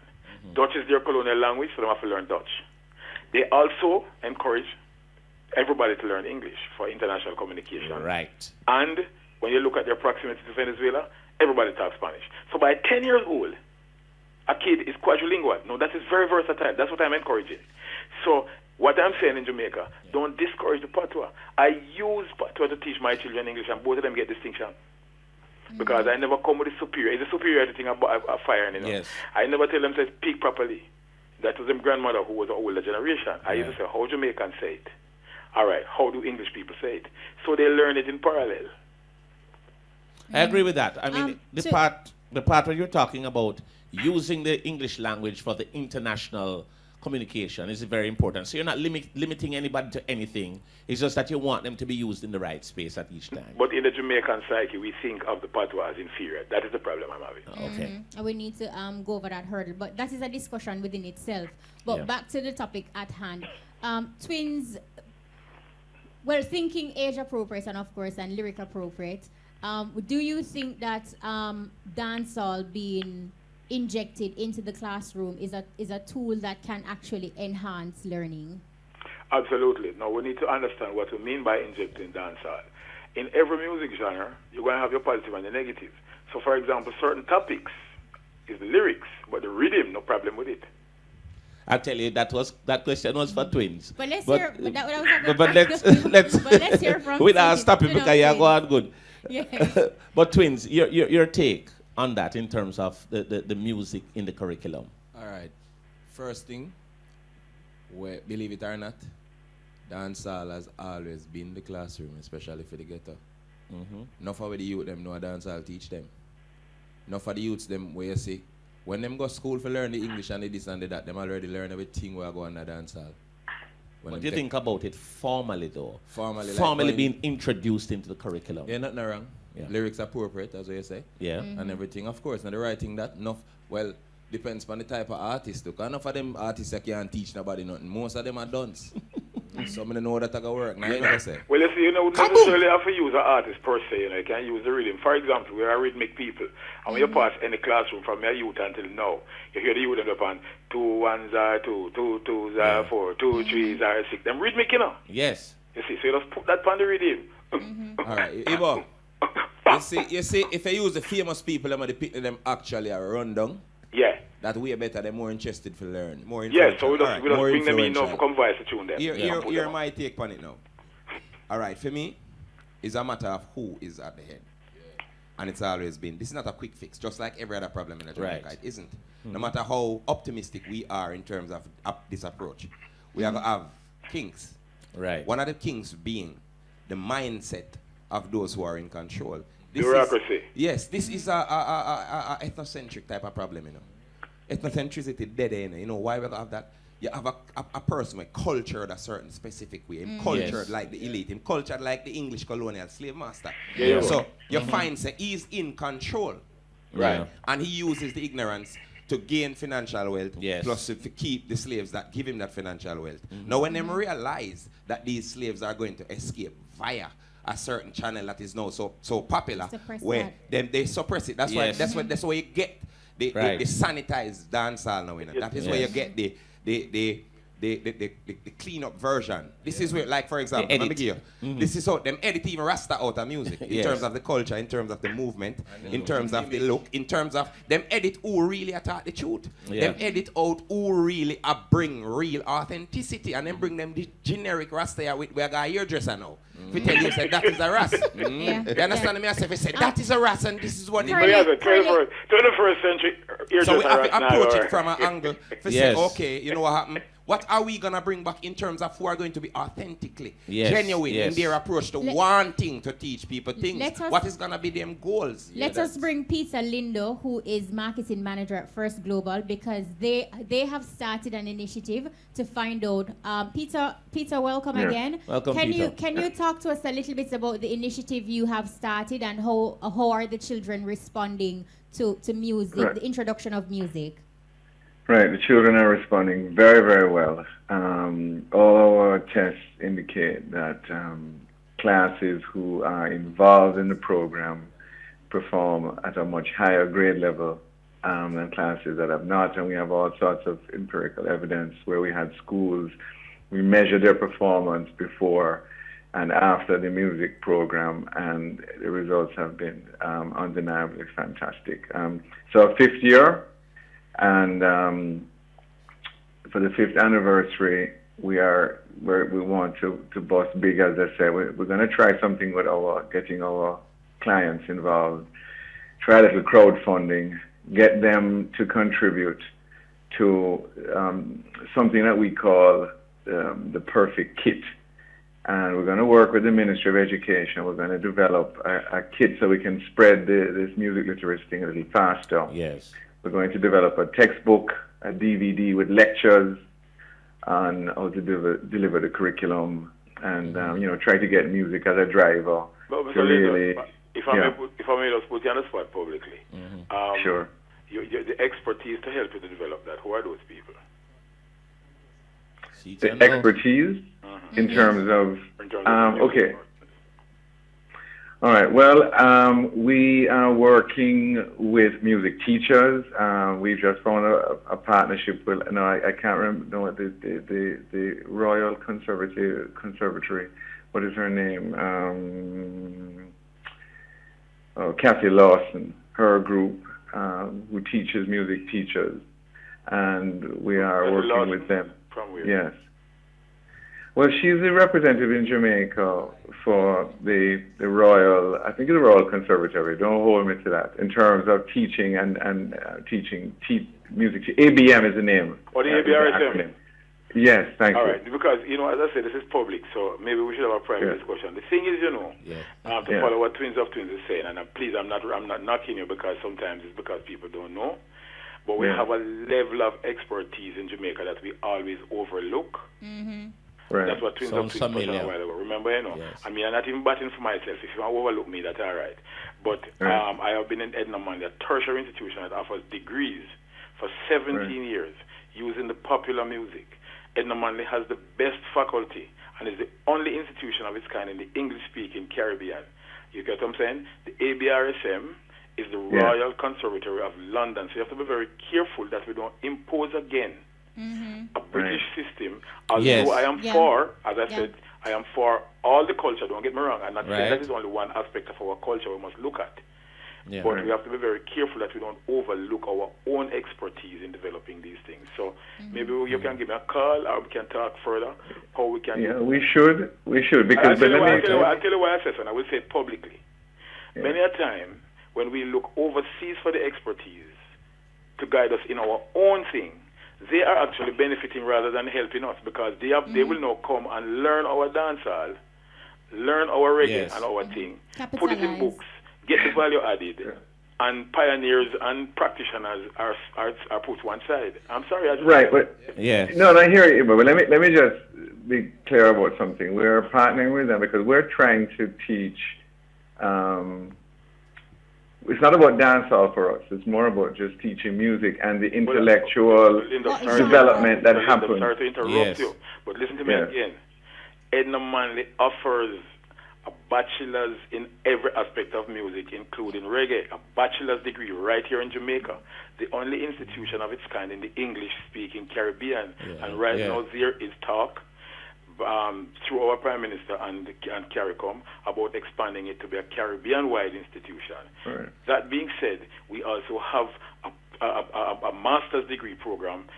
Dutch is their colonial language, so they have to learn Dutch. They also encourage everybody to learn English for international communication. Right. And when you look at their proximity to Venezuela, everybody talks Spanish. So by 10 years old, a kid is quadrilingual. No, that is very versatile. That's what I'm encouraging. So what I'm saying in Jamaica, don't discourage the patois. I use patois to teach my children English, and both of them get distinction. Because I never come with the superior. It's a superiority thing about firing, Yes. I never tell them to speak properly. That was their grandmother who was an older generation. I used to say, how Jamaicans say it? All right, how do English people say it? So they learn it in parallel. I agree with that. I mean, the part where you're talking about using the English language for the international communication is very important. So you're not limiting anybody to anything. It's just that you want them to be used in the right space at each time. But in the Jamaican psyche, we think of the patois as inferior. that is the problem I'm having. Okay. And we need to go over that hurdle. But that is a discussion within itself. But back to the topic at hand. Twins, well, thinking age appropriate and, of course, and lyric appropriate, do you think that dancehall being injected into the classroom is a tool that can actually enhance learning? Absolutely. Now, we need to understand what we mean by injecting dancehall. In every music genre, you're going to have your positive and your negative. So, for example, certain topics is the lyrics, but the rhythm, no problem with it. I'll tell you, that question was for twins. But let's hear from. We'll stop it because you're going good. Yes. But twins, your take on that in terms of the music in the curriculum? All right. First thing, believe it or not, dancehall has always been the classroom, especially for the ghetto. Enough of the youth them know dancehall teach them. Enough of the youths them where you see, when them go school for learn the English and the this and the that, them already learn everything where I go on the dancehall. What do you think about it formally though? Formally like being introduced into the curriculum. Yeah, nothing wrong. Yeah. Lyrics appropriate, as you say. Yeah. And everything. Of course, now the writing that enough, well, depends on the type of artist. Because enough of them artists that can't teach nobody nothing. Most of them are dunce. Some of them know that I can work. Now you know what I say. Well, you see, you don't necessarily have to use an artist per se, you know, you can use the rhythm. For example, we are rhythmic people. And when you pass any classroom from your youth until now, you hear the youth end up on 2 1s are 2, 2 2s are 4, 2 3s are 6. Them rhythmic, you know. Yes. You see, so you just put that on the rhythm. All right, Ibo. You see, if I use the famous people, them actually are run down. Yeah. That way better, they're more interested to learn. More Yeah, so we just, right, we just bring them in now for come voice the tune there. Here my take on it now. All right, for me, it's a matter of who is at the head. Yeah. And it's always been. This is not a quick fix, just like every other problem in a Jamaica. Right. It isn't. No matter how optimistic we are in terms of this approach, we are going to have kinks. Right. One of the kinks being the mindset of those who are in control. Bureaucracy. Yes, this is a ethnocentric type of problem, you know. Ethnocentricity dead end. You know why we have that? You have a person with cultured a certain specific way. Him cultured like the elite. Him cultured like the English colonial slave master. Yeah. So you find say he's in control. Right. And he uses the ignorance to gain financial wealth. Yes. Plus to keep the slaves that give him that financial wealth. Now when them realize that these slaves are going to escape via a certain channel that is now so popular, where they suppress it. That's why that's why you get the sanitized dancehall now. You know? That is where you get the clean-up version. This is where, like, for example, let me give you. This is how them edit even Rasta out of music in terms of the culture, in terms of the movement, in terms of the look, in terms of them edit who really attack the truth. Them edit out who really bring real authenticity, and then bring them the generic Rasta here with we got a hairdresser now. If you tell you say that is a Ras. You understand me? I say if you say that is a Ras and this is what it is. 21st century. So we have to approach it from an angle. If say, okay, you know what happened? What are we going to bring back in terms of who are going to be authentically genuine in their approach to wanting to teach people things? What is going to be them goals? Let us bring Peter Lindo, who is marketing manager at First Global, because they have started an initiative to find out. Peter, welcome again. Welcome, Peter. Can you talk to us a little bit about the initiative you have started and how are the children responding to music, the introduction of music? Right, the children are responding very, very well. All our tests indicate that classes who are involved in the program perform at a much higher grade level than classes that have not. And we have all sorts of empirical evidence where we had schools, we measured their performance before and after the music program, and the results have been undeniably fantastic. So 5th year, and for the 5th anniversary, we want to bust big, as I say. We're going to try something with getting our clients involved, try a little crowdfunding, get them to contribute to something that we call the perfect kit. And we're going to work with the Ministry of Education. We're going to develop a kit so we can spread this music literacy thing a little faster. Yes. We're going to develop a textbook, a DVD with lectures on how to deliver the curriculum, and try to get music as a driver. But really, if I may just put you on the spot publicly, sure. The expertise to help you to develop that. Who are those people? The expertise in terms of okay. All right. Well, we are working with music teachers. We've just found a partnership with. No, I can't remember. No, the Royal Conservatory. What is her name? Kathy Lawson. Her group, who teaches music teachers, and we are working with them. From where? Yes. Well, she's the representative in Jamaica for the Royal, I think it's the Royal Conservatory. Don't hold me to that. In terms of teaching and teaching music, ABM is the name. Or the ABRSM. Yes, thank you. All right, because, you know, as I said, this is public, so maybe we should have a private discussion. The thing is, you know, to follow what Twins of Twins is saying, and please, I'm not knocking you because sometimes it's because people don't know, but we have a level of expertise in Jamaica that we always overlook. Mm-hmm. Right. That's what Twins of Twins mentioned a while ago. Remember, you know, I mean, I'm not even batting for myself. If you want to overlook me, that's all right. But I have been in Edna Manley, a tertiary institution that offers degrees for 17 years using the popular music. Edna Manley has the best faculty and is the only institution of its kind in the English-speaking Caribbean. You get what I'm saying? The ABRSM is the Royal Conservatory of London, so you have to be very careful that we don't impose again a British system. Although I am for, as I said, I am for all the culture, don't get me wrong. I'm not saying that is only one aspect of our culture we must look at. But we have to be very careful that we don't overlook our own expertise in developing these things. So maybe you can give me a call or we can talk further how we can... Yeah, we should, because... I'll tell you why I say so, and I will say it publicly. Many a time, when we look overseas for the expertise to guide us in our own thing, they are actually benefiting rather than helping us, because they will now come and learn our dancehall, learn our reggae and our thing, put it in books, get the value added, and pioneers and practitioners are put one side. I'm sorry. No, I hear you, but let me just be clear about something. We're partnering with them because we're trying to teach. It's not about dancehall for us. It's more about just teaching music and the intellectual development that happens. Sorry to interrupt you, but listen to me again. Edna Manley offers a bachelor's in every aspect of music, including reggae, a bachelor's degree right here in Jamaica, the only institution of its kind in the English-speaking Caribbean. And right now there is talk through our Prime Minister and CARICOM about expanding it to be a Caribbean-wide institution. Right. That being said, we also have a master's degree program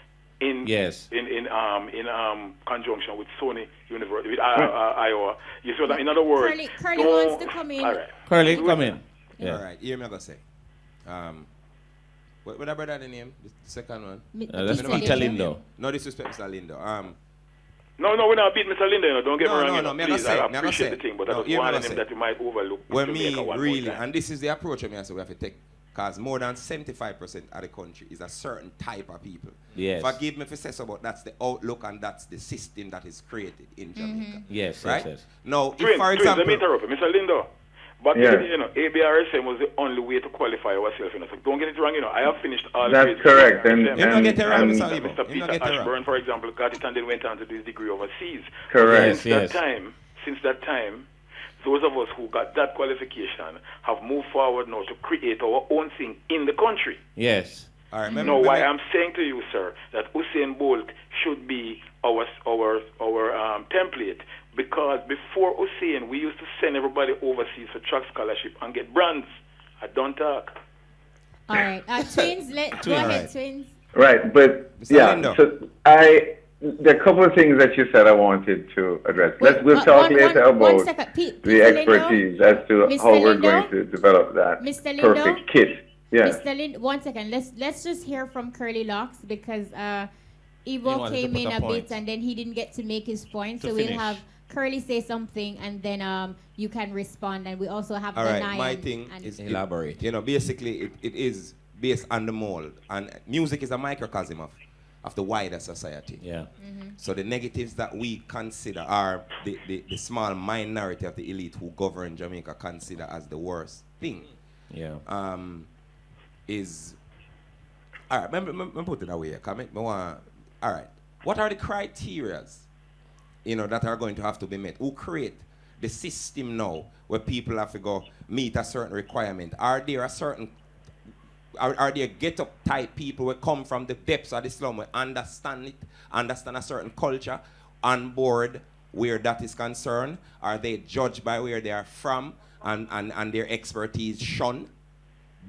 in conjunction with Sony University, with Iowa. You saw that. In other words, Curly wants to come in. All right. Curly, come in. All right. Hear me, I gotta say. What I brother the name? The second one. That's Mr. Lindo. No disrespect, Mr. Lindo. No, we're not beating Mr. Lindo. You know, don't get me wrong. No, please, I appreciate the thing, but I was warning him that you might overlook. When me really, and this is the approach of me, I say we have to take. Because more than 75% of the country is a certain type of people. Yes. Forgive me if I say so, but that's the outlook and that's the system that is created in Jamaica. Yes, right? yes. Now, if for example... let me interrupt you, Mr. Lindo. But, you know, ABRSM was the only way to qualify ourselves. You know, so don't get it wrong, you know. I have finished all the That's correct. Mr. Peter Ashburn, for example, got it and then went on to do his degree overseas. Correct. Since that time, those of us who got that qualification have moved forward now to create our own thing in the country. Yes. All right. Why I'm saying to you, sir, that Usain Bolt should be our template, because before Usain, we used to send everybody overseas for track scholarship and get brands. I don't talk. All right. Twins, go ahead, Twins. Right, but so there are a couple of things that you said I wanted to address. We'll talk later about the expertise as to how we're going to develop that perfect kit. Yeah. Mr. Lindo, 1 second. Let's just hear from Curly Locks, because Evo came in a bit and then he didn't get to make his point. So we'll have Curly say something and then you can respond. And we also have all right. My thing is elaborate. You know, basically it is based on the mold, and music is a microcosm of the wider society. Yeah. So the negatives that we consider are the small minority of the elite who govern Jamaica consider as the worst thing. Yeah. Is all right. Let me put it away. All right. What are the criterias, you know, that are going to have to be met? Who create the system now where people have to go meet a certain requirement? Are there are there get-up type people who come from the depths of the slum, who understand a certain culture on board where that is concerned? Are they judged by where they are from and their expertise shunned?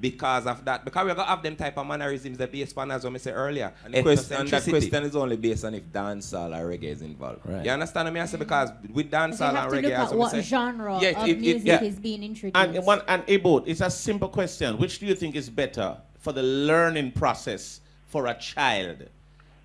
because of that. Because we're going to have them type of mannerisms that based on, as I said earlier. And that question is only based on if dancehall or reggae is involved. Right. You understand what I say? Because with dancehall and reggae, you have to look at what genre of music is being introduced. And Ebuzz, it's a simple question. Which do you think is better for the learning process for a child?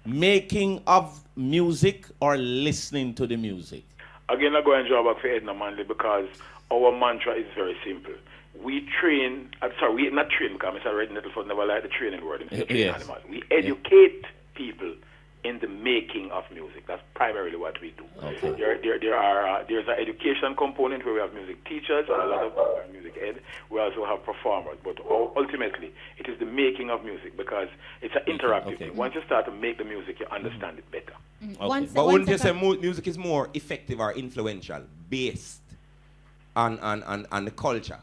Making of music or listening to the music? Again, I go and draw back for Edna Manley because our mantra is very simple. We train, we not train because I read Nettle never like the training word. Animals. We educate people in the making of music. That's primarily what we do. Okay. There's an education component where we have music teachers and a lot of music ed. We also have performers, but ultimately it is the making of music because it's an interactive thing. Once you start to make the music, you understand it better. Okay. But wouldn't you say music is more effective or influential based on the culture?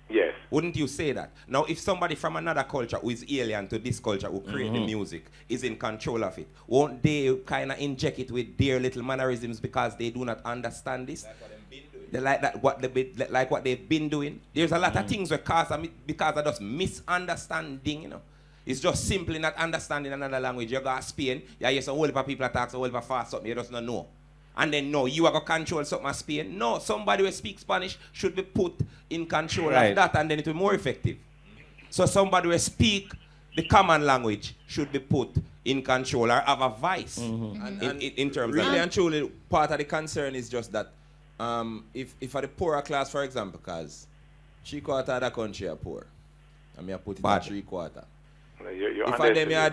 Yes. Wouldn't you say that? Now, if somebody from another culture who is alien to this culture who create the music is in control of it, won't they kind of inject it with their little mannerisms because they do not understand this? They like that what they've been doing. There's a lot of things because of just misunderstanding, you know. It's just simply not understanding another language. You go to Spain, you hear some whole heap of people talk so whole heap of fast something you just don't know. And then no, you are going to control something as Spain. No, somebody who speaks Spanish should be put in control of that, and then it will be more effective. So somebody who speak the common language should be put in control or have a voice in terms really of and truly, part of the concern is just that if for the poorer class, for example, because 3/4 of the country are poor, and me I put it at 3/4. If I them you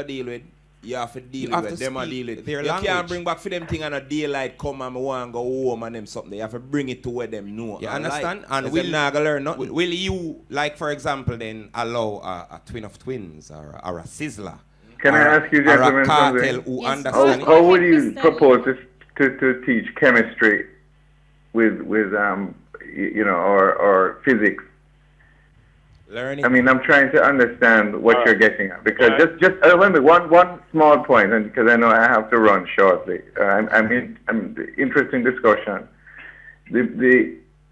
deal with, you have to deal with them and deal with their language. You can't bring back for them thing and a daylight come and I want to go home and them something. You have to bring it to where them know. You understand? Like, and we'll not learn nothing. Will you, like for example, then allow a twin of twins or a sizzler? Can I ask you, gentlemen, or a cartel who understand? How would you propose to teach chemistry with you know, or physics? Learning. I mean, I'm trying to understand what you're getting at, because just remember one small point, and because I know I have to run shortly. I'm interesting discussion.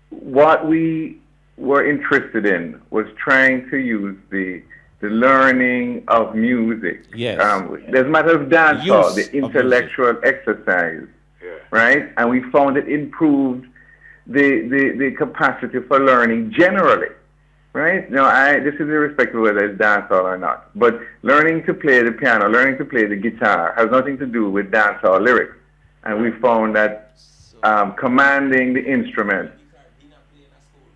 What we were interested in was trying to use the learning of music. Yes. There's matter of dancehall, the intellectual exercise, right? And we found it improved the capacity for learning generally. Right? No, this is irrespective of whether it's dancehall or not. But learning to play the piano, learning to play the guitar has nothing to do with dancehall lyrics. And we found that commanding the instrument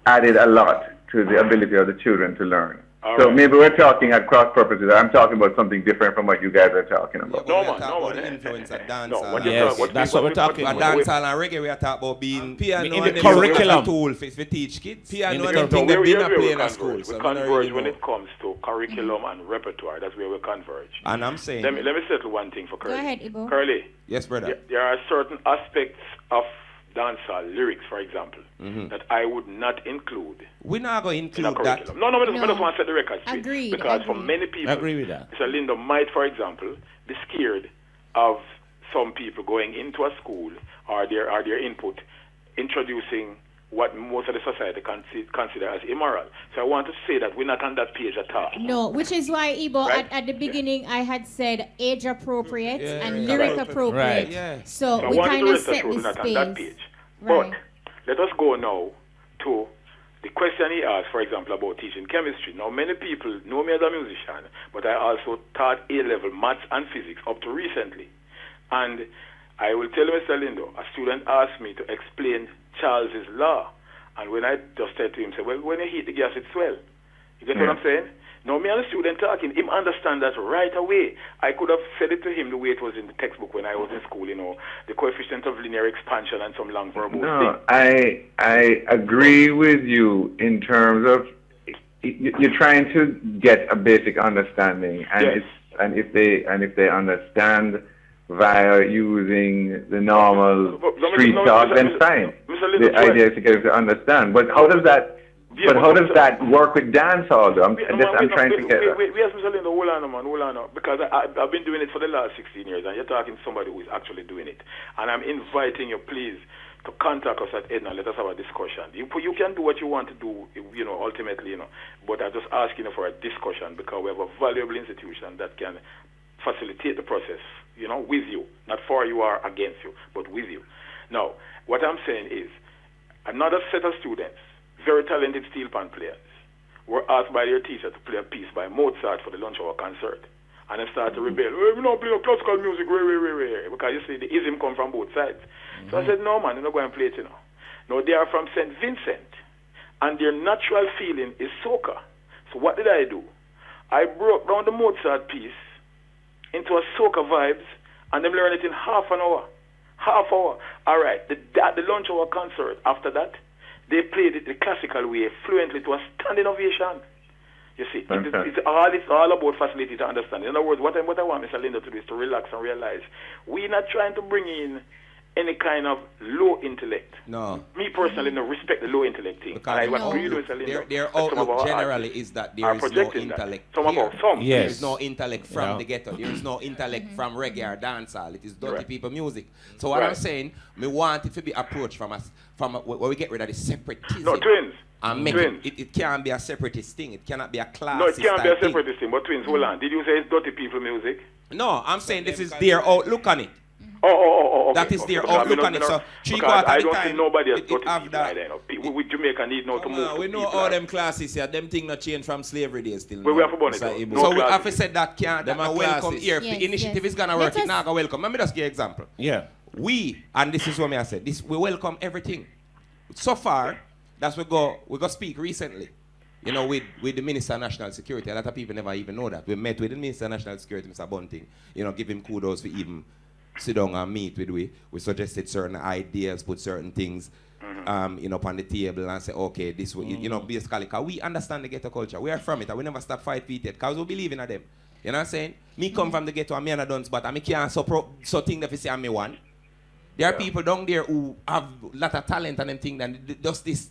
added a lot to the ability of the children to learn. Maybe we're talking at cross purposes. I'm talking about something different from what you guys are talking about. No, the influence of dancehall. That's what we're talking about. Dancehall and reggae, we are talking about being piano in the curriculum tool for teach kids. Piano and everything they've been playing at school. We converge when it comes to curriculum and repertoire. That's where we converge. And I'm saying, let me settle one thing for Curly. Go ahead, Ibo. Curly. Yes, brother. There are certain aspects of dancehall lyrics, for example, that I would not include. We're not going to include that. No, I just want to set the record straight. Agreed. Because for many people, agree with that. Mr. Lindo might, for example, be scared of some people going into a school or their input introducing what most of the society consider as immoral. So I want to say that we're not on that page at all. No, which is why, Ibo, at the beginning I had said age appropriate and lyric appropriate. Right. Yeah. So we kind of set the not space. on that page. Right. But let us go now to the question he asked, for example, about teaching chemistry. Now, many people know me as a musician, but I also taught A-level maths and physics up to recently. And I will tell you, Mr. Lindo, a student asked me to explain Charles's law. And when I just said to him, say, well, when you heat the gas, it swell. You get what I'm saying? Now, me and the student talking, him understand that right away. I could have said it to him the way it was in the textbook when I was in school, you know, the coefficient of linear expansion and some long verbal No, I agree with you in terms of you're trying to get a basic understanding, and if they understand via using the normal street talk, then fine. The idea is to get them to understand. But how does that? But how does that work with dancehall, though? I'm trying to get that. Wait, Mr. Lindo, hold on. Because I've been doing it for the last 16 years, and you're talking to somebody who is actually doing it. And I'm inviting you, please, to contact us at Edna. Let us have a discussion. You can do what you want to do, ultimately, but I'm just asking for a discussion because we have a valuable institution that can facilitate the process, with you, not for you or against you, but with you. Now, what I'm saying is, another set of students, very talented steel pan players, were asked by their teacher to play a piece by Mozart for the lunch hour concert. And they started to rebel. We don't play no classical music, because you see the ism come from both sides. So I said, no man, you're not going to play it, No, they are from St. Vincent, and their natural feeling is soca. So what did I do? I broke down the Mozart piece into a soca vibes, and them learn it in half an hour. Half hour. All right, at the lunch hour concert, after that, they played it the classical way, fluently, to a standing ovation. You see, it's all about facility to understand. In other words, what I want Mr. Linda to do is to relax and realize we're not trying to bring in any kind of low intellect. No. Me personally, no respect the low intellect thing. Their outlook generally is that there is no intellect here. There is no intellect from the ghetto. There is no intellect from reggae or dancehall. It is dirty people music. So what I'm saying, we want it to be approached from where we get rid of the separatism. No, twins. And make it can't be a separatist thing. It cannot be a classist. No, it can't be a separatist thing. But twins, hold on. Did you say it's dirty people music? No, I'm saying this is their outlook on it. Okay, that is their outlook on it. So I don't think nobody has got it. With Jamaica need now to move. We know all them classes here. Them things not change from slavery days still. We have to burn it. So we have to say that can't. That welcome here. If the initiative is gonna work, it's not gonna welcome. Let me just give an example. Yeah. We, and this is what I said. We welcome everything. So far, that's we go speak recently. With the Minister of National Security. A lot of people never even know that. We met with the Minister of National Security, Mr. Bunting. Give him kudos for even sit down and meet with we suggested certain ideas, put certain things up on the table and say, okay, this way, basically, because we understand the ghetto culture. We are from it, and we never stop fight for it yet, because we believe in them. You know what I'm saying? Me come from the ghetto, and me and I don't, but I can't so think that if say I'm me one. There are people down there who have a lot of talent and them things, and just this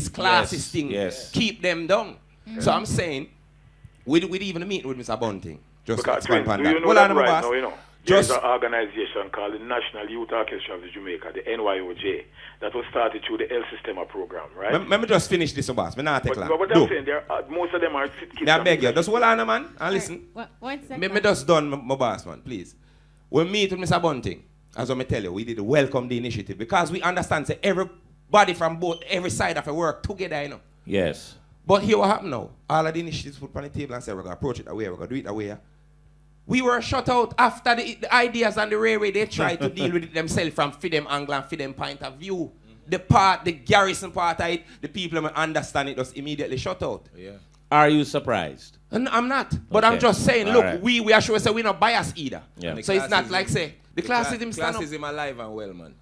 classist thing keep them down. So I'm saying, we'd even meet with Mr. Bunting. Just to expand on that. You know that right now, There's an organization called the National Youth Orchestra of Jamaica, the NYOJ, that was started through the El Sistema program, right? Let me just finish this, boss. But I'm saying, most of them are kids. I beg you, just hold on, man, and listen. One second. Let me just done, my boss, man, please. We meet with Mr. Bunting. As I tell you, we did welcome the initiative because we understand that everybody from every side of the work together, Yes. But here what happened now? All of the initiatives put on the table and say, we're going to approach it that way, we're going to do it that way. We were shut out after the ideas and the railway. They tried to deal with it themselves from them angle and them point of view. The garrison part of it, the people who understand it just immediately shut out. Yeah. Are you surprised? I'm not. But I'm just saying, look, right. we are sure say we're not biased either. Yeah. So it's not like say, the classism stand up. Classism alive and well, man.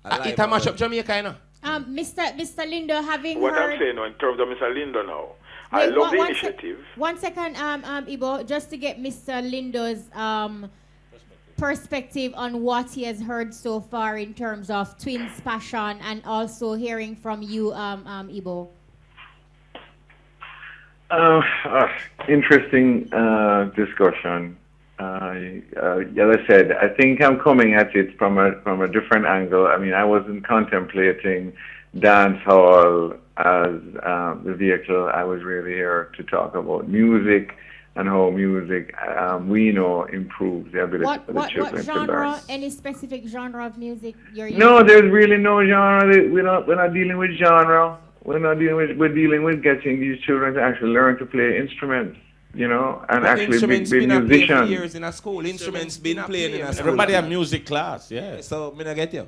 It a mash up Jamaica, Mr. Lindo, having what heard... I'm saying in terms of Mr. Lindo now, I love the initiative. 1 second, Ibo, just to get Mr. Lindo's perspective on what he has heard so far in terms of Twins passion and also hearing from you, Ibo. Interesting discussion. As I said, I think I'm coming at it from a different angle. I mean, I wasn't contemplating dancehall as the vehicle. I was really here to talk about music and how music, we know, improves the ability for the children to learn. What genre, any specific genre of music you're using? No, there's really no genre. We're not dealing with genre. We're dealing with getting these children to actually learn to play instruments. And actually be musicians. For years in a school. Instruments been playing in a school. Everybody have music class, yeah. So, me not get you.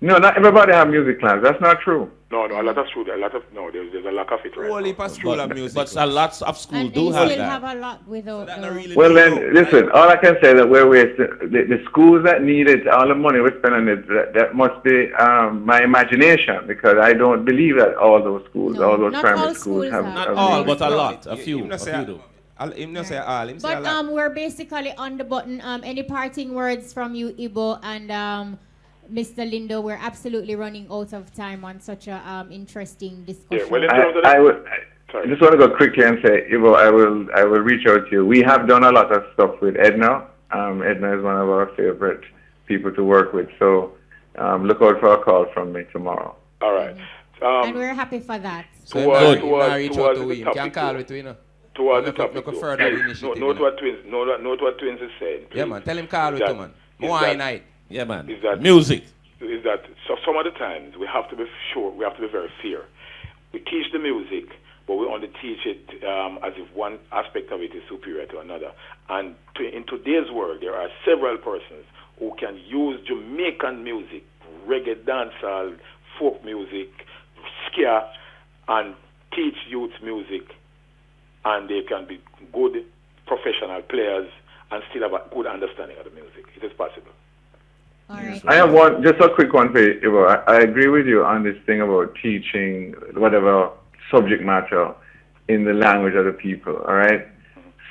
No, not everybody have music class. That's not true. No, a lot of schools, there's a lack of it right only per school of music. But a lot of schools do have that. Have a lot without well, then, listen, all I can say that we're wasting, the schools that need it, all the money we're spending on it, that must be my imagination, because I don't believe that all those schools, all those primary schools have. Not all, but a lot. A few do. But we're basically on the button. Any parting words from you, Ibo, and Mr. Lindo? We're absolutely running out of time on such a interesting discussion. Yeah, well, I just want to go quickly and say, Ibo, I will reach out to you. We have done a lot of stuff with Edna. Edna is one of our favorite people to work with. So look out for a call from me tomorrow. All right. And we're happy for that. Towards you can call with you know. Towards the topic. Look further initiative. Note what Twins is saying. Yeah, man. Tell him call with you, man. More night. Yeah, man. Is that music? Is that so? Some of the times we have to be sure. We have to be very fair. We teach the music, but we only teach it as if one aspect of it is superior to another. And in today's world, there are several persons who can use Jamaican music, reggae, dancehall, folk music, ska, and teach youth music, and they can be good professional players and still have a good understanding of the music. It is possible. All right. I have just a quick one for you, Ivo. I agree with you on this thing about teaching whatever subject matter in the language of the people, all right?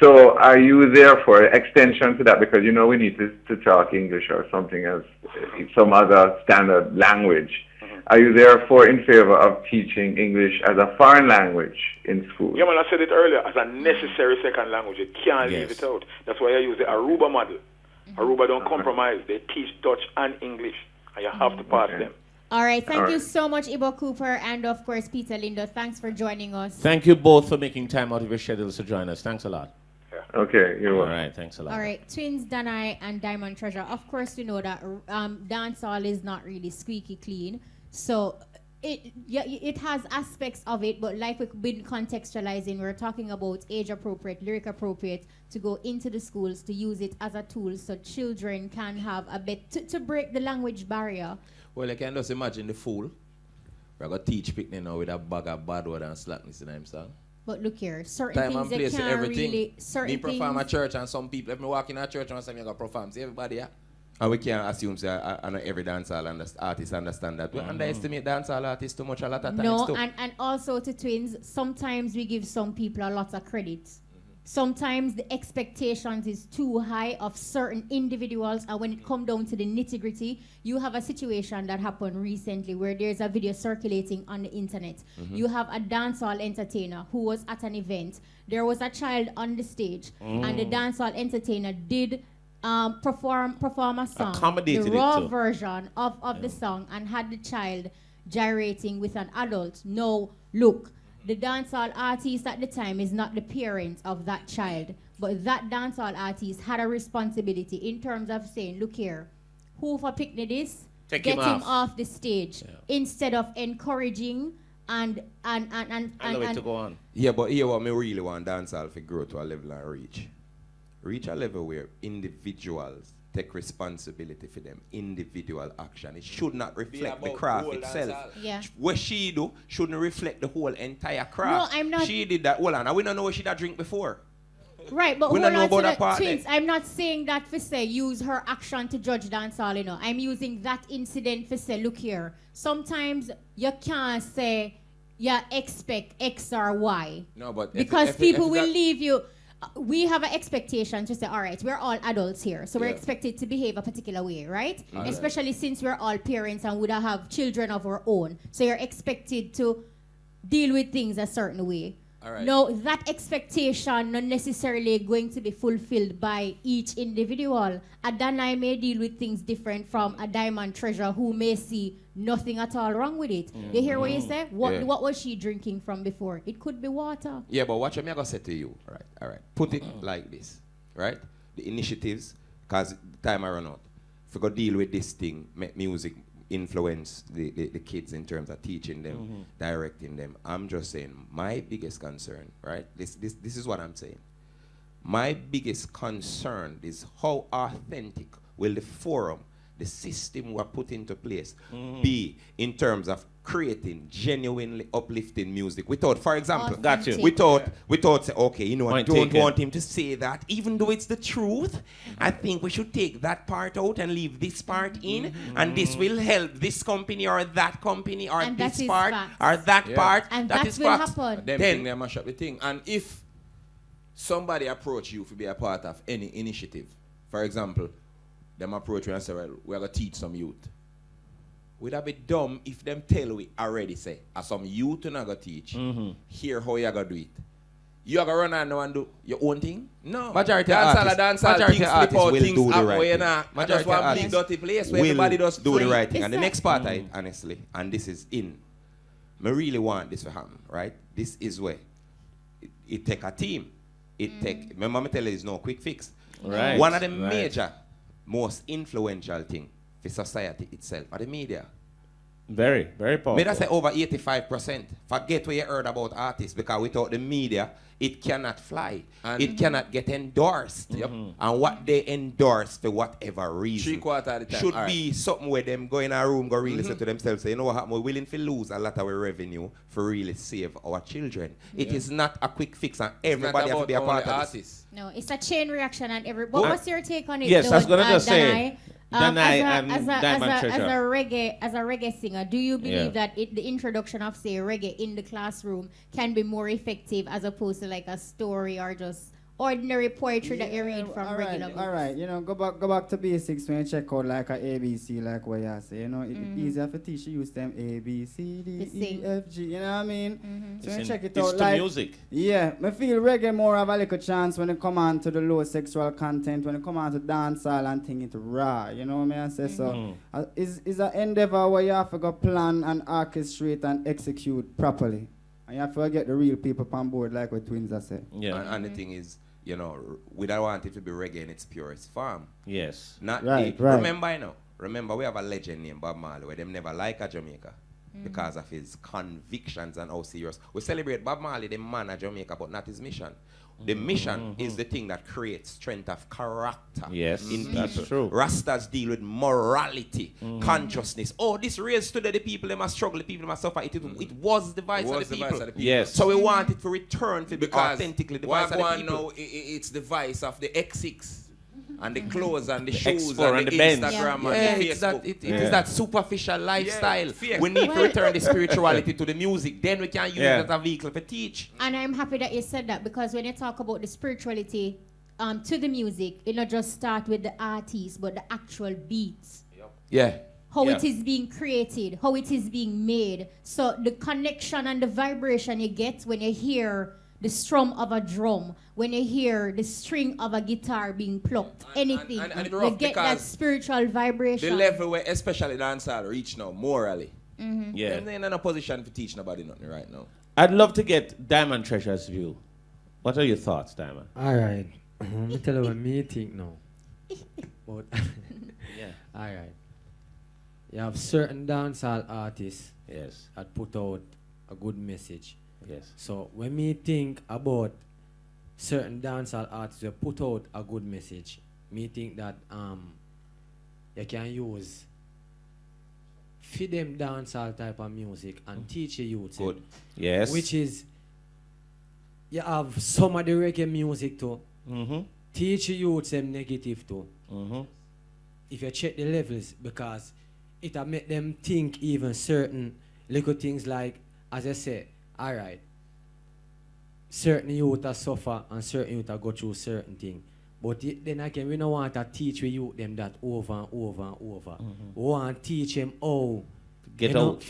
So are you there for extension to that? Because, you know, we need to talk English or something as some other standard language. Are you therefore in favor of teaching English as a foreign language in school? Yeah, man, I said it earlier, as a necessary second language. You can't leave it out. That's why I use the Aruba model. Aruba don't compromise. They teach Dutch and English, and you have to pass them. All right. Thank you so much, Ibo Cooper, and of course, Peter Lindo. Thanks for joining us. Thank you both for making time out of your schedules to join us. Thanks a lot. Okay, you're welcome. All right, thanks a lot. All right, Twins, Danai, and Diamond Treasure. Of course, we know that dancehall is not really squeaky clean. So it has aspects of it, but like we've been contextualizing, we're talking about age appropriate, lyric appropriate, to go into the schools to use it as a tool so children can have a bit to break the language barrier. Well, I can just imagine the fool. We're going to teach picnic now with a bag of bad word and slackness in him, son. But look here, certain time things and place they can't everything. really... Certain me perform things, at church and some people, if me walk in a church and say me going to perform, see everybody, yeah? And we can't assume that every dancehall artist understand that. We underestimate dancehall artists too much a lot of times. No, too. and also to Twins, sometimes we give some people a lot of credit. Sometimes the expectations is too high of certain individuals, and when it comes down to the nitty-gritty, you have a situation that happened recently where there's a video circulating on the internet. You have a dancehall entertainer who was at an event. There was a child on the stage, and the dancehall entertainer did perform a song, Accommodated the raw it too. version of the song, and had the child gyrating with an adult. No, look, the dancehall artist at the time is not the parent of that child, but that dancehall artist had a responsibility in terms of saying, look here, who for picnic this? Take Get him him off. off the stage, instead of encouraging and the way to go on. Yeah, but here what me really want dancehall to grow to a level and reach a level where individuals take responsibility for them individual action. It should not reflect the craft itself. Yeah. What she do shouldn't reflect the whole entire craft. No, I'm not. She did that. Hold on, and we don't know what she did drink before. Right, but We hold don't know on about to that the part Twins. there. I'm not saying that for say use her action to judge dancehall, you know. I'm using that incident for say, look here. Sometimes you can't say you expect X or Y. No, but Because people will leave you. We have an expectation to say, all right, we're all adults here, so we're expected to behave a particular way, right? Especially since we're all parents and would have children of our own. So you're expected to deal with things a certain way. All right. No, that expectation not necessarily going to be fulfilled by each individual. A Danai may deal with things different from a Diamond Treasure who may see nothing at all wrong with it. You hear what you say? What was she drinking from before? It could be water. Yeah, but watch what I'm going to say to you. All right. Put it like this, right? The initiatives, because time I run out. If we go deal with this thing, make music influence the kids in terms of teaching them, directing them. I'm just saying, my biggest concern, right? This is what I'm saying. My biggest concern is how authentic will the forum, the system we're put into place, be in terms of creating genuinely uplifting music. We thought, for example, we thought, say, okay, you know, I don't want him to say that, even though it's the truth. I think we should take that part out and leave this part in, and this will help this company or that company or And this that is part facts. or that part. And that that is will facts. happen. Then they mash up the thing. And if somebody approach you to be a part of any initiative, for example, them approach you and say, well, we're going to teach some youth. Would that be dumb if them tell we already say, as some youth you're not going to teach, here how you're going to do it. You are gonna run on now and do your own thing? No. Majority artists will do the right thing. Majority of big dirty place where everybody does do the right thing. And the next part, honestly, and this is in, I really want this to happen, right? This is where it take a team. Remember me tell you, there's no quick fix. Right. One of the major, most influential thing for society itself are the media. Very, very powerful. May I say over 85%. Forget what you heard about artists, because without the media, it cannot fly. And it cannot get endorsed. And what they endorse for whatever reason Three-quarters of the time. should be something where them go in a room, go really say to themselves, say, you know what happened? We're willing to lose a lot of our revenue for really save our children. It is not a quick fix, and everybody has to be a part of this. No, it's a chain reaction, and what was your take on it? Yes, though, I was going to just say, Danai, and Diamond Treajah. As a reggae singer, do you believe that the introduction of, say, reggae in the classroom can be more effective as opposed to like a story or just ordinary poetry that you read from regular books? All right, go back to basics when you check out like a ABC, like what you say, it's easier for teach you use them A, B, C, D, E, F, G, you know what I mean? So when you check it out, like, music. Yeah, I feel reggae more of a little chance when it come on to the low sexual content, when it come on to dancehall and think it raw, you know what I say? So it's an endeavor where you have to go plan and orchestrate and execute properly. And you have to get the real people on board, like what Twins are saying. Yeah. And the thing is, we don't want it to be reggae in its purest form. Yes. Not right. Remember, we have a legend named Bob Marley, where them never like a Jamaica because of his convictions and how serious. We celebrate Bob Marley, the man of Jamaica, but not his mission. The mission is the thing that creates strength of character in people. That's true. Rastas deal with morality, consciousness. This race today, the people, they must struggle, the people must suffer. It was the voice of the people. Yes. So we want it to return to be authentically the voice of the what people. now, it's the voice of the X6 and the clothes and the shoes X4 and the Benz. Instagram and the Facebook. It is that superficial lifestyle. We need to return the spirituality to the music. Then we can use it as a vehicle to teach. And I'm happy that you said that, because when you talk about the spirituality to the music, it not just start with the artist, but the actual beats. How it is being created, how it is being made. So the connection and the vibration you get when you hear the strum of a drum, when you hear the string of a guitar being plucked, anything, and you get that spiritual vibration. The level where especially dancehall reach now, morally. Yeah. And they're in a position to teach nobody nothing right now. I'd love to get Diamond Treajure's view. What are your thoughts, Diamond? All right. Let me tell you what me think now. But all right. You have certain dancehall artists that put out a good message. Yes. So when me think about certain dancehall artists that put out a good message, me think that you can use feed them dancehall type of music and teach your youth. Good. Yes. Which is, you have some of the reggae music too. Teach your youth them negative too. If you check the levels, because it'll make them think even certain little things like, as I said, all right, certain youth suffer and certain youth go through certain things. But then again, we don't want to teach we youth them that over and over and over. We want to teach them how get out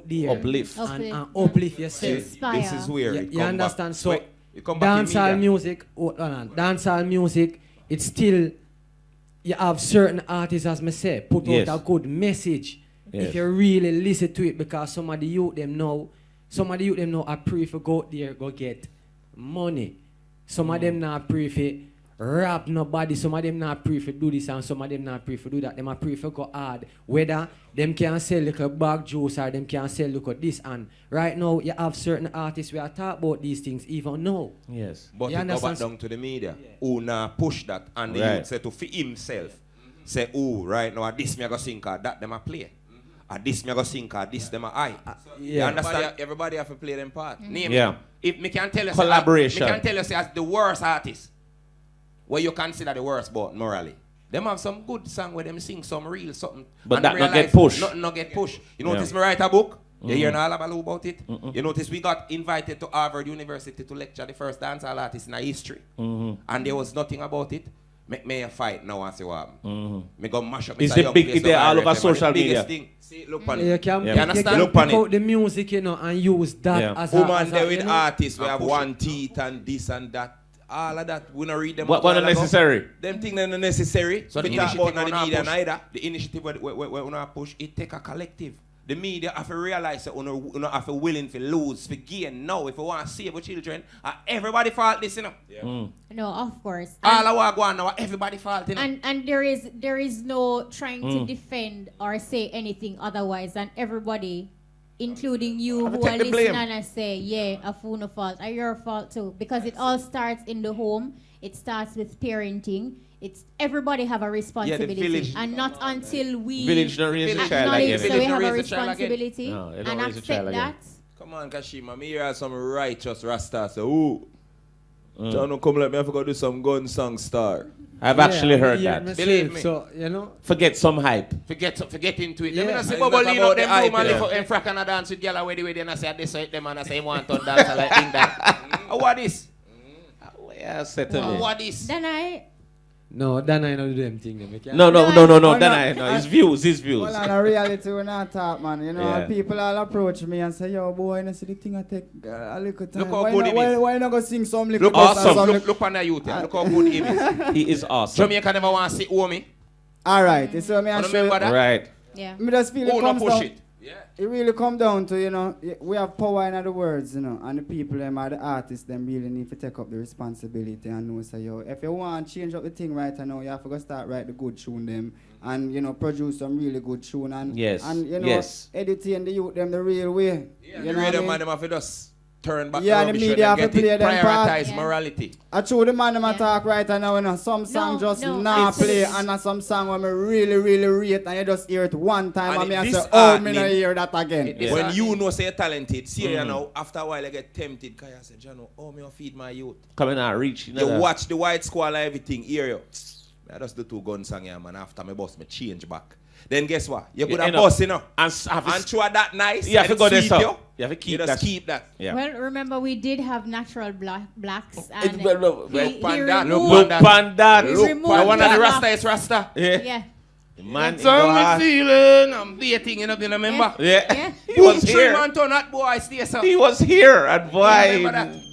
there. Uplift. And uplift yourself. Inspire. This is where you understand? Back. So Dancehall music, it's still, you have certain artists, as I say, put out a good message. If you really listen to it, because some of the youth them know I prefer go out there, go get money. Some of them not prefer rap nobody, some of them not prefer do this and some of them not prefer do that. Them prefer go hard. Whether them can sell little bag juice or them can sell look at this, and right now you have certain artists where I talk about these things even now. Yes. But you go back down to the media who now push that, and the youth say to fit himself. Say, right now this me I go sing card, that them a play. This me I go sing card, this them a eye. You understand? Everybody have to play them part. Name it. If me can tell you, collaboration. Me can tell you say as the worst artist, what you consider the worst but morally. Them have some good song where them sing some real something. But that not get pushed. Nothing not get pushed. You notice me write a book? You hear all about it? You notice we got invited to Harvard University to lecture the first dancehall artist in history. And there was nothing about it. Make me a fight now and see what happen. Me go mash up. It's the big, it's all over social media. Thing. See, look on You it. can, You you understand? can Look pick on out it. the music, you know, and use that as Woman a there with you know, artists, we and have push one it. teeth and this and that. All of that, we don't read them. What unnecessary? Them things are necessary. So So the the initiative about the media push. neither. The initiative we push, it take a collective. The media have to realize that we have to willing to lose, for gain. Now, if we want to save our children, everybody fault this, you know. No, of course. All our go on now, everybody fault, you know. And there is no trying to defend or say anything otherwise, and everybody, including you who are listening and say, yeah, a fool no fault, or your fault too, because it all starts in the home. It starts with parenting. It's everybody have a responsibility, and not until we Village don't raise a child acknowledge again. that we have a responsibility No, they don't and raise a child accept again. that. Come on, Kashima, me hear some righteous Rasta say, ooh, John, come let me have to go do some gun song star. I've actually heard that. Believe me. So, you know. Forget some hype. Forget into it. Yeah. Let me not say It's bubble not lean about up them the room and hype, lift up and frack and a dance with gyal away the way and I say this way them and I say one ton dance like thing that. What this? Yeah, settle What this? Then No, then I know them thing. Them. No, then I know. His views. Well, on a reality, we're not talk, man. You know, Yeah. people all approach me and say, yo, boy, you see the thing I take a little time. Look how good he is. Why you not go sing some little Look awesome. Look on the youth. Look how good he is. He is awesome. Jamaica never want to see me. All right, you see what I show you? Right. Yeah. Me just feel it no comes push down. it. Yeah. It really come down to, you know, we have power in the words, you know, and the people, them are the artists, them really need to take up the responsibility and know, say, yo, if you want to change up the thing right now, you have to go start write the good tune them and, you know, produce some really good tune and, Yes. and you know, Yes. editing the youth them the real way. Yeah, you the know radio what I man, mean? them have to just turn back Yeah, the the rubbish media have and to get play it, them part. prioritize morality. I true the man them talk right now, you know, some song just not play and some song when me really rate and you just hear it one time and me I say, oh, me not hear that again. When you know say you're talented, see you know, after a while you get tempted because you say, Jano, oh, me feed my youth. Come in and reach. You watch the White Squall and everything, hear you. I just do 2 gun song here, man. After my boss, me change back. Then guess what? You could have boss, you know. And try that nice. You have to go there, sweet, so. You have to keep that. Keep that. Yeah. Well, remember we did have natural blacks and Look on that. One of the Rasta is Rasta. Yeah. Man, I'm feeling, I'm dating, you know, remember? Yeah. He was here. Man, turn that boy, stay so. He was here, and boy.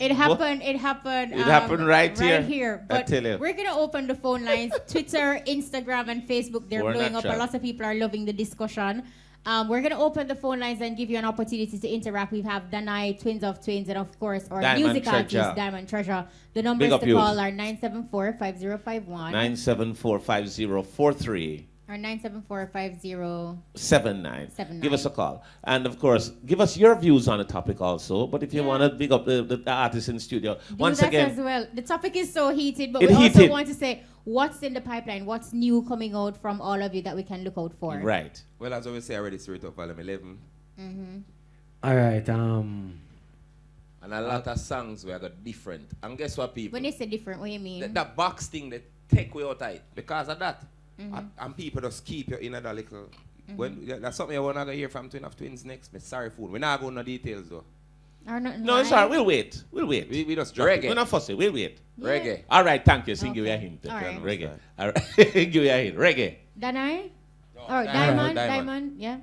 It happened. It happened right here. But I tell you. we're gonna open the phone lines. Twitter, Instagram, and Facebook. They're blowing up. A lot of people are loving the discussion. We're gonna open the phone lines and give you an opportunity to interact. We have Danai, Twins of Twins, and of course our music artist Diamond Treajah. The numbers to call are 974-5051. 974-5043. Or 974-5079. 79. Give us a call. And of course, give us your views on the topic also. But if you want to big up the artists in the studio, once that again. as well. The topic is so heated, but It we heated. also want to say what's in the pipeline, what's new coming out from all of you that we can look out for. Right. Well, as I always say, I already straight up volume 11. All right. And a lot of songs were got different. And guess what, people? When you say different, what do you mean? That box thing, they take way out of it. Because of that. And people just keep you in that little. When that's something I want to hear from Twin of Twins next. Me sorry, fool. We're not going to details though. No, it's all right. We'll wait. We just drop Reggae. We're not fussy. We'll wait. Yeah. Reggae. All right, thank you. Sing you a hint. All right. Reggae. All right. Give you a hint. Reggae. Danai? Diamond, yeah.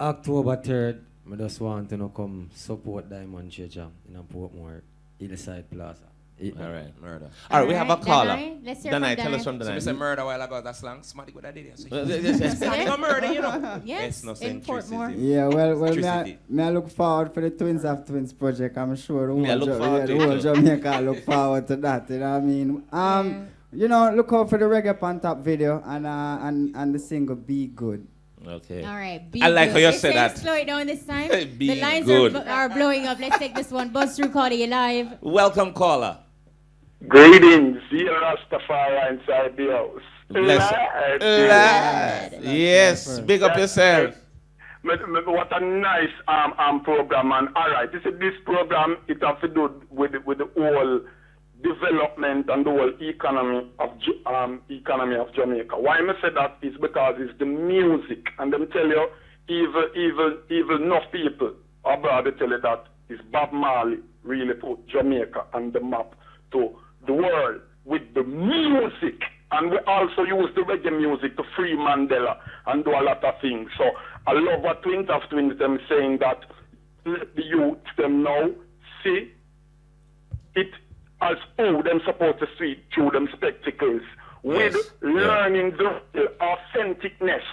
October 3rd, I just want to come support Diamond Treajah in Portmore, Hillside Plaza. All right. Murder. All right, we have a caller. Let's hear Danai, from tell Danai. us from Danai. So we said murder while ago, that slang. Somebody what I did here. Yes. Somebody got murder, you know. Yes, no in Portmore. Yeah, well, me I look forward for the Twins of Twins project. I'm sure the whole Jamaica look forward to that. You know what I mean? You know, look out for the Reggae on Top video and the single Be Good. Okay. All right. I like how you said that. Slow it down this time. Be the lines good. are blowing up. Let's take this one. Buzz through, caller, you live. Welcome, caller. Greetings, here Rastafari inside the house. Lad. Yes, big up yourself. What a nice program, and all right, this program it has to do with the whole development and the whole economy of Jamaica. Why I say that is because it's the music, and them tell you evil enough people abroad they tell you that it's Bob Marley really put Jamaica on the map to the world with the music. And we also use the reggae music to free Mandela and do a lot of things. So I love what Twins of Twins them saying that let the youth them know, see it as how them supposed to see it through them spectacles with learning the authenticness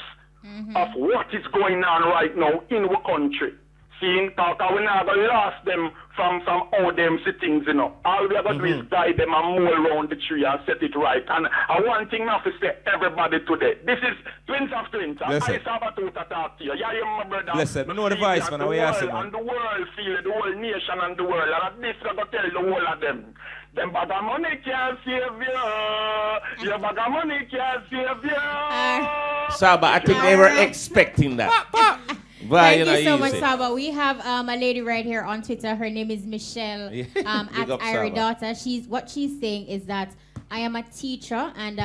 of what is going on right now in our country. Seeing that we never lost them from all them things, you know. All we have to do is guide them and move around the tree and set it right. And one thing I have to say everybody today. This is Twins of Twins. I have to talk to you. Yeah, you my brother. Blessed. I know the voice, man. And the world feel it, the whole nation and the world. And this I go tell the whole of them. Them bag of money can't save you. Your bag of money can't save you. Saba, I think they were expecting that. Thank you so much, Saba. We have a lady right here on Twitter. Her name is Michelle at Irie Daughter. What she's saying is that I am a teacher, and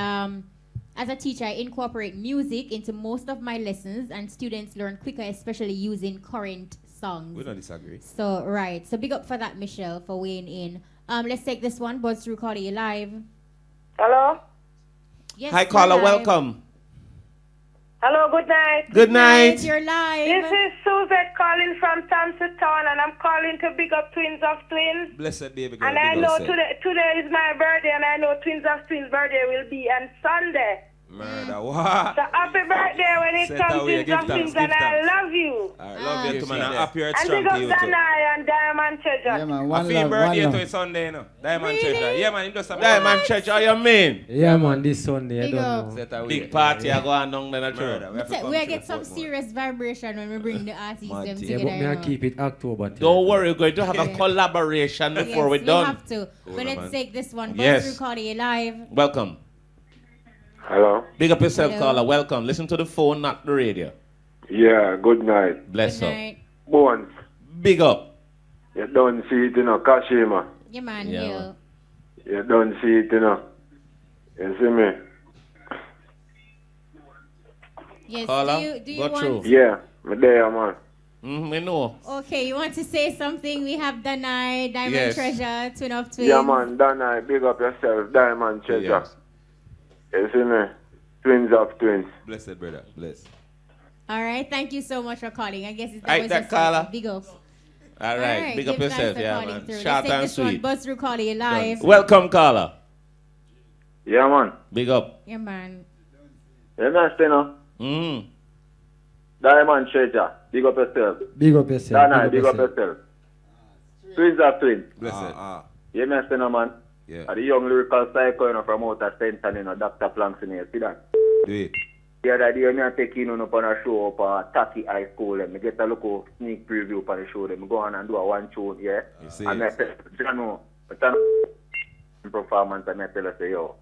as a teacher, I incorporate music into most of my lessons, and students learn quicker, especially using current songs. We don't disagree. So, right. So, big up for that, Michelle, for weighing in. Let's take this one. Buzz through caller, you live. Hello? Yes, hi, caller. Welcome. Hello, good night. Good night. You're live. This is Suzette calling from Town, and I'm calling to big up Twins of Twins. Blessed baby girl. And I know today is my birthday, and I know Twins of Twins' birthday will be on Sunday. Murder, what? So happy birthday when it comes to Twins of Twins, and I love you. I love you too, man. I'm happy you're and strong big to you up too. Danai and Diamond Treajah. Yeah, man. Happy birthday to Sunday, no? Diamond Treajah. Yeah, man. Diamond Treajah, how you mean? Yeah, man, this Sunday, I Big don't know. Big party, I go on down there. We get some serious vibration when we bring the artists them Yeah, together. but me I keep it October. Don't worry, we're going to have a collaboration before we're done. We have to. But let's take this one. Buzz Yes. through caller, you live. Welcome. Hello? Big up yourself, Hello. caller. Welcome. Listen to the phone, not the radio. Yeah, good night. Bless Good up. night. Bones, Big up. you don't see it, you know, Kashima. Yeah, man. Yeah, Hill. man. You don't see it, you know. You see me? Yes. Caller, do you go want? through. Yeah, me there, man. I know. Okay, you want to say something? We have Danai, Diamond Yes. Treasure, Twin of Twins. Yeah, man, Danai, big up yourself, Diamond Treasure. Yes. You see me? Twins of Twins. Blessed, brother. Bless. All right, thank you so much for calling. I guess that Right, was that your caller. song. Big up. All right. Big up give thanks yourself. for Yeah, calling man. through. Short Let's take and this one. sweet. Buzz through caller, you live. Welcome, caller. Yeah, man. Big up. Yeah, man. You understand, no? Diamond Treasure, big up yourself. Big up yourself. Danai, big up yourself. Twins of Twins. Blessed. You understand, no, man? Yeah. The young lyrical psycho, you know, from out of St. you know, Dr. Planks in here. See that? Do it. The other day, I take in up on a show up at Taki High School. I get a look at sneak preview up on the show. Them go on and do a one tune, yeah? You see And it. I say, you know, performance, and I tell her, say, yo,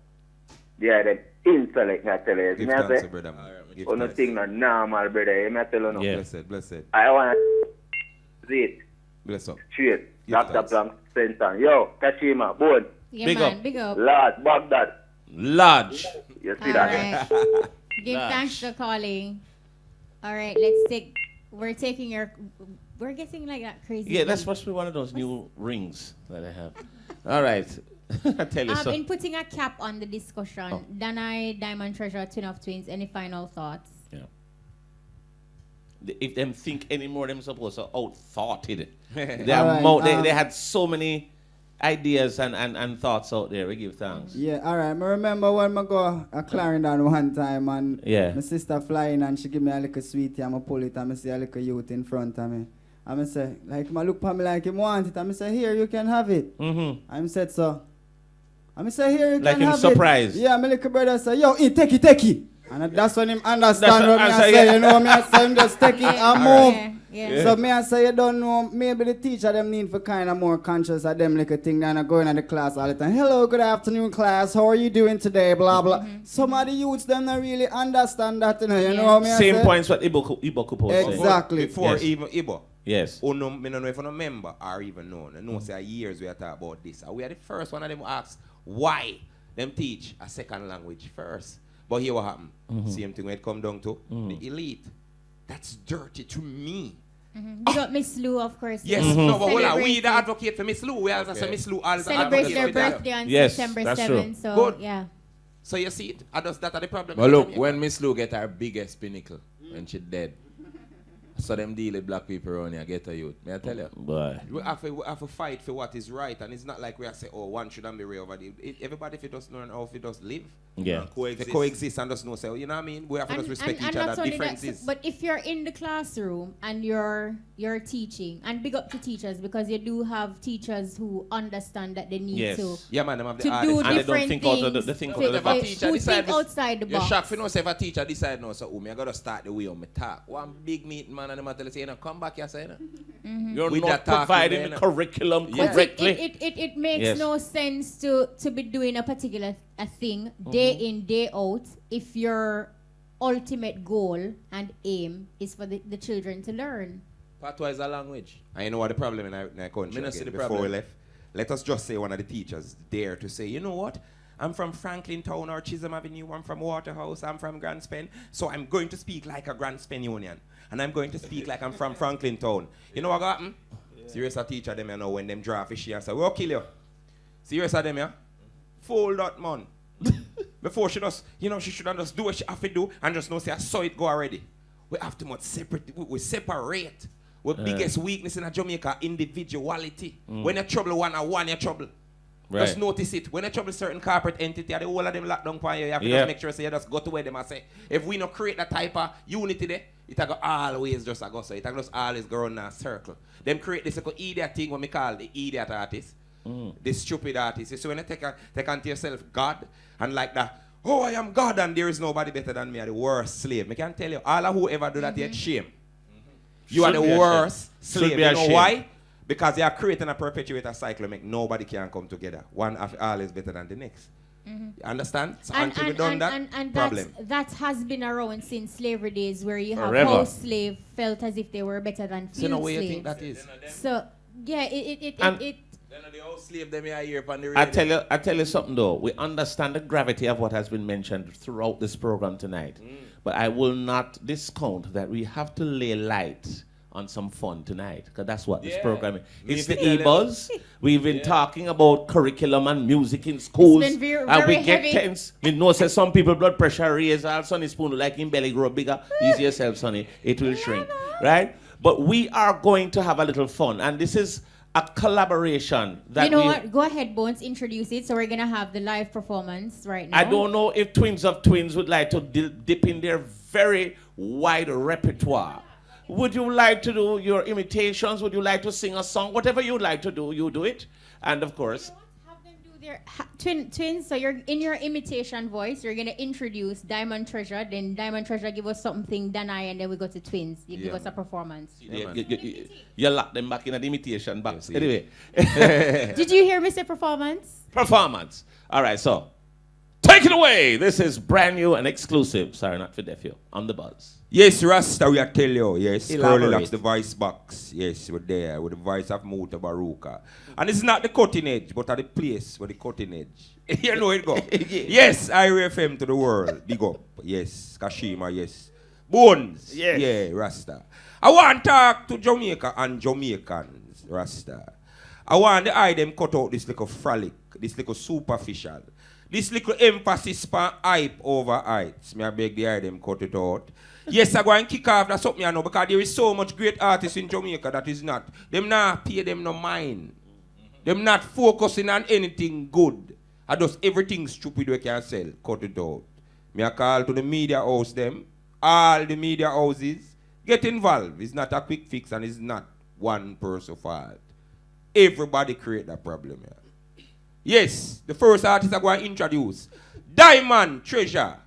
they are them intellect, I tell you. Give Me I thanks, say, brother. man. Give oh, thanks. nothing not normal, brother. Me I tell you, no. Yeah. Blessed. Blessed. I want to see it Bless up. straight. Give Dr. thanks. Planks, St. Yo, Kashima, Bone, Yeah, Big man. up. Big up. Lord, Baghdad. Lodge. You see All that? right. Give Gosh. thanks for calling. All right, we're getting like that crazy. Yeah, that's beat. supposed to be one of those new rings that I have. All right. I tell you so. In putting a cap on the discussion, Danai, Diamond Treasure, Twin of Twins, any final thoughts? Yeah. If them think any more, them supposed to out-thought it. They had so many ideas and thoughts out there. We give thanks. Yeah, all right. I remember when I go a Clarendon one time and my sister flying and she give me a little sweetie and I pull it and I see a little youth in front of me. And I say, like, I look at me like him want it. And I say, here, you can have it. And I said, so. And I say, here, you like can him have surprised. it. Yeah, my little brother say, yo, take it. And that's when him understand what me I say. You know, me I say, him just take it and move. Yeah. So me I say, you don't know, maybe the teacher them need for kind of more conscious of them little thing than going in the class all the time. Hello, good afternoon, class. How are you doing today? Blah, blah. Some of the youths them don't really understand that, you know what me I say? Same points what Ibo could post. Exactly. Before even Ibo. Yes. Oh no, me don't know if I'm a member or even known. I know say years we are talking about this. And we are the first one of them who ask why them teach a second language first. But here what happened? Same thing when it come down to the elite. That's dirty to me. Big up Miss Lou, of course. Yes, no, but hold on. We the advocate for Miss Lou. We also say Miss Lou all the time. Celebrate their birthday on September 7th. So, good. Yeah. So you see it? That's the problem. But look, when Miss Lou get her biggest pinnacle, when she dead, so them deal with black people around here, get a youth. May I tell you? Boy. We have to fight for what is right, and it's not like we are saying, oh, one shouldn't be real over there. Everybody, if it does learn how if it does live, yeah, coexist and just know, say, you know what I mean? We have to just respect each other's differences. But if you're in the classroom and you're teaching, and big up to teachers, because you do have teachers who understand that they need to have to do and different they things. They think outside the box. You're shocked, you know, say if a teacher decide no, so I got to start the way on my talk. One big meeting man and the matter say, you know, come back here, say, you're not providing the curriculum correctly. It makes no sense to be doing a particular thing day in, day out if your ultimate goal and aim is for the children to learn. Patois is a language. And you know what the problem in our country again, before we left? Let us just say one of the teachers dare to say, you know what? I'm from Franklin Town or Chisholm Avenue. I'm from Waterhouse. I'm from Grand Spen. So I'm going to speak like a Grand Spen Union. And I'm going to speak like I'm from Franklin Town. You know what happened? Serious a teacher them, you know, when them draw fishy and say, we'll kill you. Serious of them, yeah? Fold that man. Before she does, you know, she should just do what she have to do and just know, say, I saw it go already. We have to much separate. We separate. Our biggest weakness in Jamaica, individuality. When you trouble one, you trouble. Right. Just notice it. When you trouble certain corporate entity, the whole of them lock down for you, you have to just make sure say, you just go to where them and say, if we not create that type of unity there, it will always just go so. It will just always go around in a circle. Them create this little idiot thing what we call the idiot artist. The stupid artist. So when you take onto yourself God and like that, oh, I am God and there is nobody better than me, I'm the worst slave. I can tell you, all of whoever do that, yet shame. You are the worst slave. You know why? Because they are creating a perpetuator cycle, make nobody can come together. One of all is better than the next. You understand? So until we done that, problem. That has been around since slavery days, where you have house slave felt as if they were better than field slaves. So no way you think that is. So yeah, it. The house slave them here upon the radio. I tell you something though. We understand the gravity of what has been mentioned throughout this program tonight, but I will not discount that we have to lay light on some fun tonight, because that's what this program is. It's the Ebuzz. We've been talking about curriculum and music in schools. It's been and we very get heavy. tense. We know say some people blood pressure raise, all sonny spoon like in belly grow bigger. Ease yourself, sonny. It will shrink. Right? But we are going to have a little fun. And this is a collaboration that you know what? Go ahead, Bones, introduce it. So we're gonna have the live performance right now. I don't know if Twins of Twins would like to dip in their very wide repertoire. Would you like to do your imitations? Would you like to sing a song? Whatever you'd like to do, you do it. And of course, have them do their twins. So you're in your imitation voice. You're gonna introduce Diamond Treasure. Then Diamond Treasure give us something, Danai, and then we go to Twins. You give us a performance. You lock them back in an imitation box. Anyway, did you hear Mr. Performance? Performance. All right, so take it away. This is brand new and exclusive. Sorry, not Philadelphia. On the Buzz. Yes, Rasta, we are tell you. Yes, Elaborate. Curly Locks, the voice box. Yes, we're there with the voice of Muta Baruka. And it's not the cutting edge, but at the place where the cutting edge. You know it go. Yes, IRFM to the world. Big up. Yes, Kashima, yes. Bones. Yes. Yeah, Rasta. I want to talk to Jamaica and Jamaicans, Rasta. I want the eye them cut out this little frolic, this little superficial, this little emphasis on hype over heights. Me I beg the eye them cut it out. Yes, I go and kick off that something I know, because there is so much great artists in Jamaica that is not. Them not pay them no mind. Them not focusing on anything good. I just everything stupid we can sell. Cut it out. Me I call to the media house them. All the media houses. Get involved. It's not a quick fix and it's not one person's fault. Everybody create that problem here. Yes, the first artist I go to introduce. Dimon, Treajah.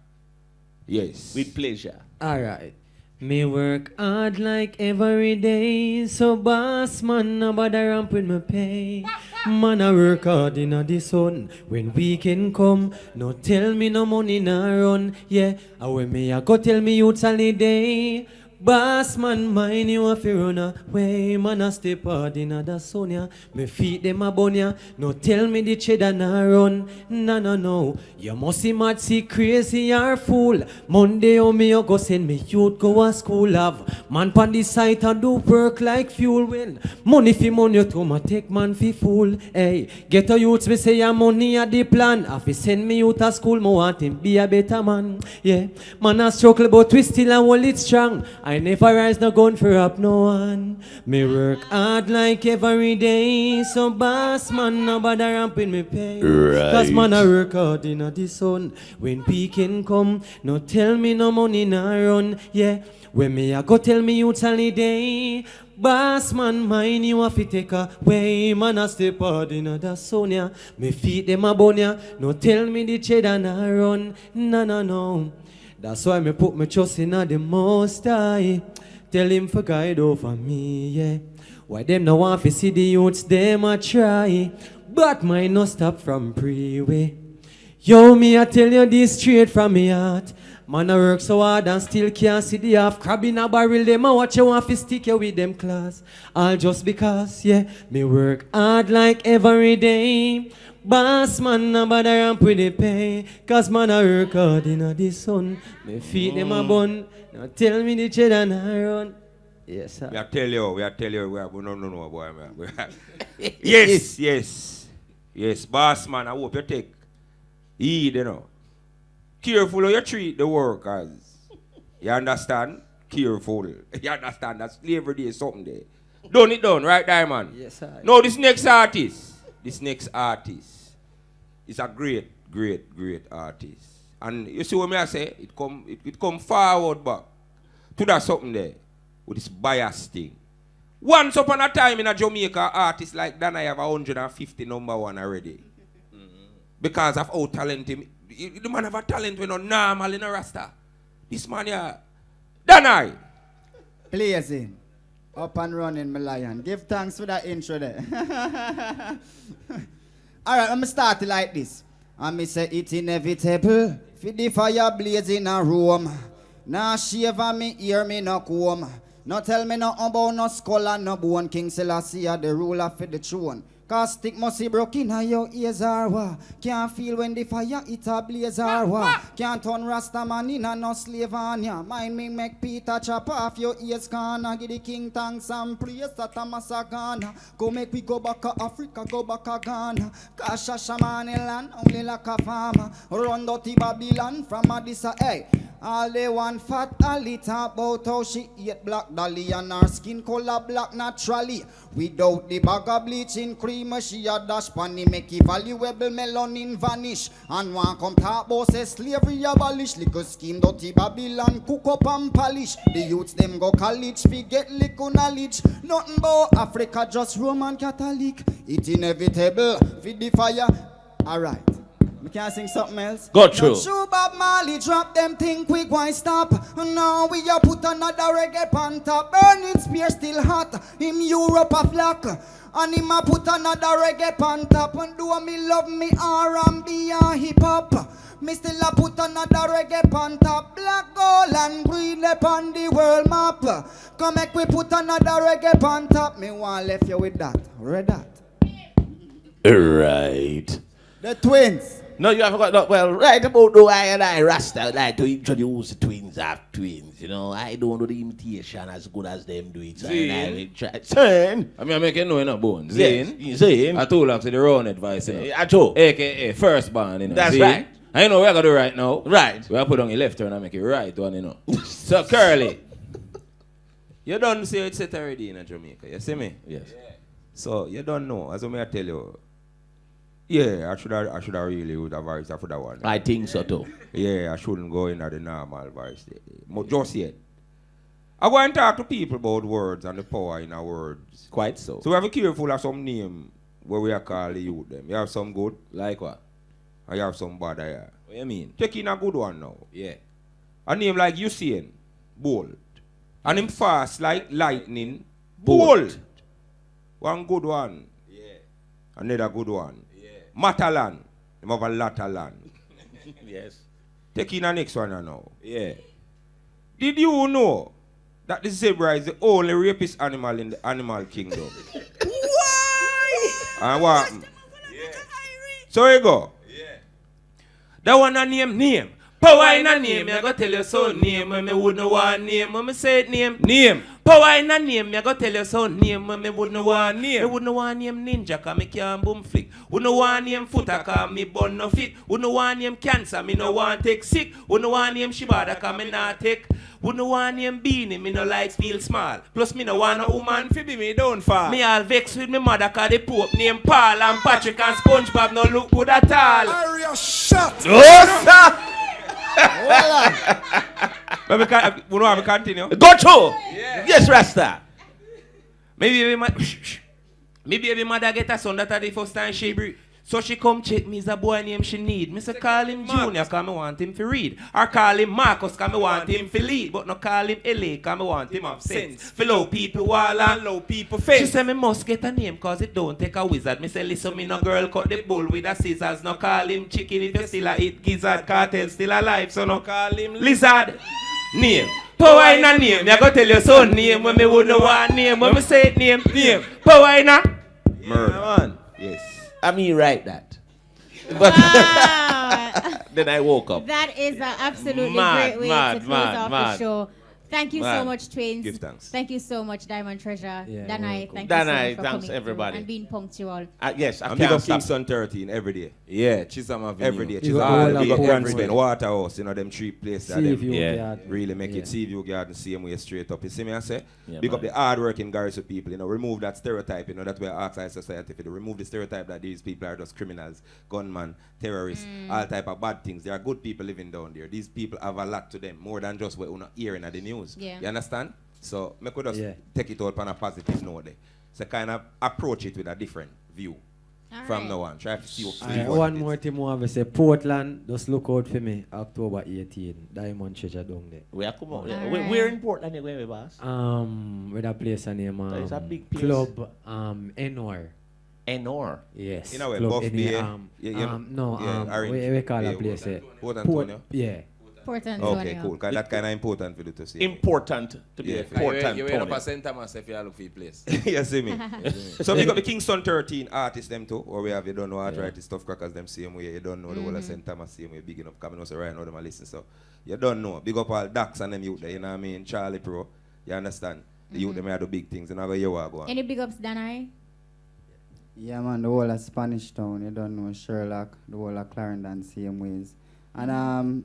Yes. With pleasure. Alright. Me work hard like every day, so boss man no bother ramp with me pay. Man I work hard in the sun, when weekend come, no tell me no money na run. Yeah, and when me I go tell me youth holiday, Boss man, mine you a fi run away. Man a step hard in the sun ya. Me feet them a bun ya. No tell me the cheddar na run. No. You must see mad, see crazy or fool. Monday on me you go send me youth go a school. Have man pan the site and do work like fuel. Well, money fi money you to ma take man fi fool. Hey, get a youth me say your money a the plan. If he send me youth a school, me want him be a better man. Yeah, man a struggle but we still a hold it strong. I never rise no gun for up no one. Me work hard like every day. So boss man no bother ramping me pay. Right. Cause man I work hard in the sun. When peeking come, no tell me no money na run. Yeah, when me a go tell me youth holiday. Boss man mine you have to take away. Man a step hard in the sun ya. Me feet them a bun ya. No tell me the cheddar na run. No. That's why me put my trust in the Most High. Tell him for guide over me, yeah. Why them no want to see the youths, them a try. But mine no stop from pre-way. Yo, me I tell you this straight from me heart. Man I work so hard and still can't see the half. Crab in a barrel, them a watch you want to stick you with them class. All just because, yeah, me work hard like every day. Boss man no bother ramp with the pay. Cause man I work hard in the sun. Me feet them a bun. Now tell me the cheddar na run. Yes sir. We are tell you, we are no boy man. Yes, boss man, I hope you take heed, you know. Careful how you treat the workers. You understand? Careful. You understand that slavery is something there. Done it done, right, Diamond? Yes sir. No, this next artist is a great artist. And you see what me I say? It come forward back to that something there with this bias thing. Once upon a time in a Jamaica, artists like Danai have 150 number one already. Because of how talented the man have a talent when not normal in a rasta. This man here, Danai. Blazing. Up and running, my lion. Give thanks for that intro there. Alright, I'm start it like this. And me say it inevitable. For the fire blazing a room. Now shave and me ear me no comb. No tell me no about no skull and no bone. King Selassie the ruler for the throne. Cause stick must be broken in your ears or what? Can't feel when the fire it a blaze or what? Can't turn Rasta man in a no slave on ya. Mind me make Peter chop off your ears corner. Give the king thanks and praise that a massacre. Go make we go back to Africa, go back to Ghana. Cause Shashaman land only like a farmer. Run dirty Babylon from Addis hey. All they want fat a little about how she eat black dolly and her skin color black naturally. Without the bag of bleaching cream, she a dash panny make valuable melanin vanish. And one come talk about say slavery abolish. Little scheme dirty Babylon cook up and polish. The youths them go college fi get little knowledge. Nothing about Africa just Roman Catholic. It inevitable fi the fire. Alright. We can't sing something else. Go through. Not true Bob Marley drop them think we gwine stop. Now we a put another reggae pan top. Burning spear still hot. Him Europe a flock. And him a put another reggae pan top. And do me love me R&B and hip hop. Me still a put another reggae pan top. Black, gold and green upon the world map. Come make we put another reggae pan top. Me want left you with that. Read that. Right. The twins. No, you haven't got no. Well, right about though I Rasta like to introduce the twins of twins. You know, I don't do the imitation as good as them do it. Zane. Zane. I mean, I make it know in a bone. Zane. Zane. Zane. I told him to the wrong advice. I told. AKA first band, you know. That's Zane. right. I know what I gotta do right now. Right. We I put on your left turn and make it right one, you know. So Curly, you don't say it's set already in Jamaica. You see me? Yes. Yeah. So you don't know, as I tell you. Yeah, I should have really would have voice for that one. I think so too. Yeah, I shouldn't go in at the normal voice. Just yet. I go and talk to people about words and the power in our words. Quite so. So we have to be careful of some name where we are calling the youth them. You have some good. Like what? And you have some bad here. What you mean? Take in a good one now. Yeah. A name like Usain, bold. And him fast like lightning, bold. One good one. Yeah. Another good one. Matalan. Him have a lot of land. Yes. Take in the next one now. Yeah. Did you know that the zebra is the only rapist animal in the animal kingdom. Why? And what? So here you go. That one a name. Power in a name, I go tell you so name. When me wouldn't want name, when me say it name. Power in a name, I go tell you so name. When me wouldn't want name. Me wouldn't want name ninja, cause me can't boom flick. Wouldn't want name footer, cause me bun no fit. Wouldn't want name cancer, me no want take sick. Wouldn't want name shibada, cause me not take. Wouldn't want name beanie, me no like feel small. Plus me no want no woman fi be me don't fall. Me all vex with me mother, cause the Pope name Paul and Patrick and SpongeBob no look good at all. Area shut. Oh, sir. But we don't have to continue. Go through. Yes, Rasta. Maybe baby mother get a son that the first time she breathe. So she come check me is a boy name she need. Me say call him Junior cause me want him to read. Or call him Marcus cause me want him to lead. But no call him LA cause me want him have sense. For low people wall and low people face. She say me must get a name cause it don't take a wizard. Me say listen me no girl cut the bull with a scissors. No call him chicken if you still a eat gizzard. Cartel still alive so no call him lizard. Name. Power in a name. Me go tell you so name when me wouldn't want name. When me say it name. Power in a murder. Man. Yes. I mean, write that. But then I woke up. That is an absolutely great way to close off the show. Thank you so much, Twins. Give thanks. Thank you so much, Diamond Treasure. Yeah, Danai, thank Danai, you so much for thanks coming everybody. and being punctual. Yes, I and can't big up stop. Kingston 13 every day. Yeah, Chisholm Avenue. Every day. You Chisholm got Avenue. Big up all Cranston, Waterhouse, you know, them three places. Really make it Seaview Garden same way straight up. You see me I say? Big up the hard-working Garrison people, you know, remove that stereotype, you know, that we ask our society to remove the stereotype that these people are just criminals, gunmen, terrorists, all type of bad things. There are good people living down there. These people have a lot to them, more than just what we're not hearing at the news. Yeah. You understand? So, I could just take it all on a positive note there. So, kind of approach it with a different view from now on. Try to see what one more thing I want to say. Portland, just look out for me. October 18, Diamond Treasure down there. We are come on. We're in Portland anyway, boss. With a place name it's a big place. Club Enor. Enor? Yes. You know where Buff Bay? We call a place. Port Antonio? Yeah. Port Antonio. Okay, cool. Because that's kind of important for you to see. Important to be important. You end up at St. Thomas if you look for your place. You see me? So we got the Kingston 13 artists them too. Or we have, you don't know arthritis stuff crackers them same way. You don't know the whole of St. Thomas same way. Big enough coming also right now them a listen. So you don't know. Big up all Dax and them youth there, you know what I mean? Charlie Pro. You understand? The youth them are the big things. You know you go on. Any big ups, Danai? Yeah man, the whole of Spanish Town, you don't know Sherlock, the whole of Clarendon same ways. And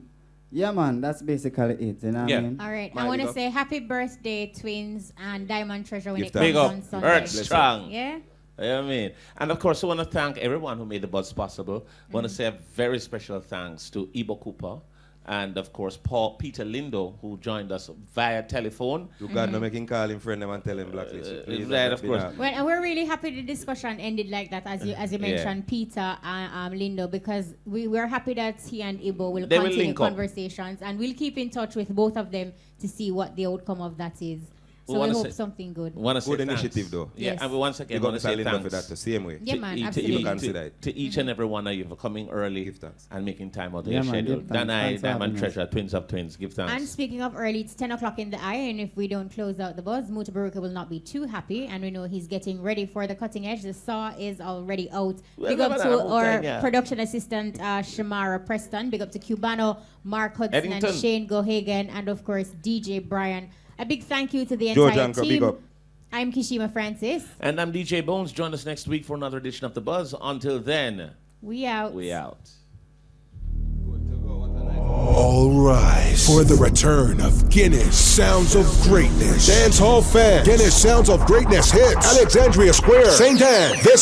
yeah, man, that's basically it. You know what I mean? All right. I want to say happy birthday, Twins and Diamond Treasure when it big comes up. on Sunday. Earth strong. Yeah? You know what I mean? And of course, I want to thank everyone who made the buzz possible. I want to say a very special thanks to Ibo Cooper and, of course, Peter Lindo, who joined us via telephone. You got no making call him friend and tell him blacklist. Right, of course. Well, and we're really happy the discussion ended like that, as you mentioned, Peter and Lindo, because we're happy that he and Ibo will continue conversations, and we'll keep in touch with both of them to see what the outcome of that is. So we hope something good. Good initiative, though. Yeah, and we once again want to say thanks for that the same way. Yeah, man, absolutely. To each and every one of you for coming early and making time out of your schedule. Danai, Diamond Treasure, Twins of Twins, give thanks. And speaking of early, it's 10 o'clock in the eye, and if we don't close out the buzz, Mutabaruka will not be too happy, and we know he's getting ready for the cutting edge. The saw is already out. Big up to our production assistant, Shamara Preston. Big up to Cubano, Mark Hudson, and Shane Gohagan, and of course, DJ Brian. A big thank you to the entire team. I'm Kishima Francis. And I'm DJ Bones. Join us next week for another edition of The Buzz. Until then, we out. We out. All rise for the return of Guinness Sounds of Greatness. Dancehall fans, Guinness Sounds of Greatness hits Alexandria Square, St. Anne, this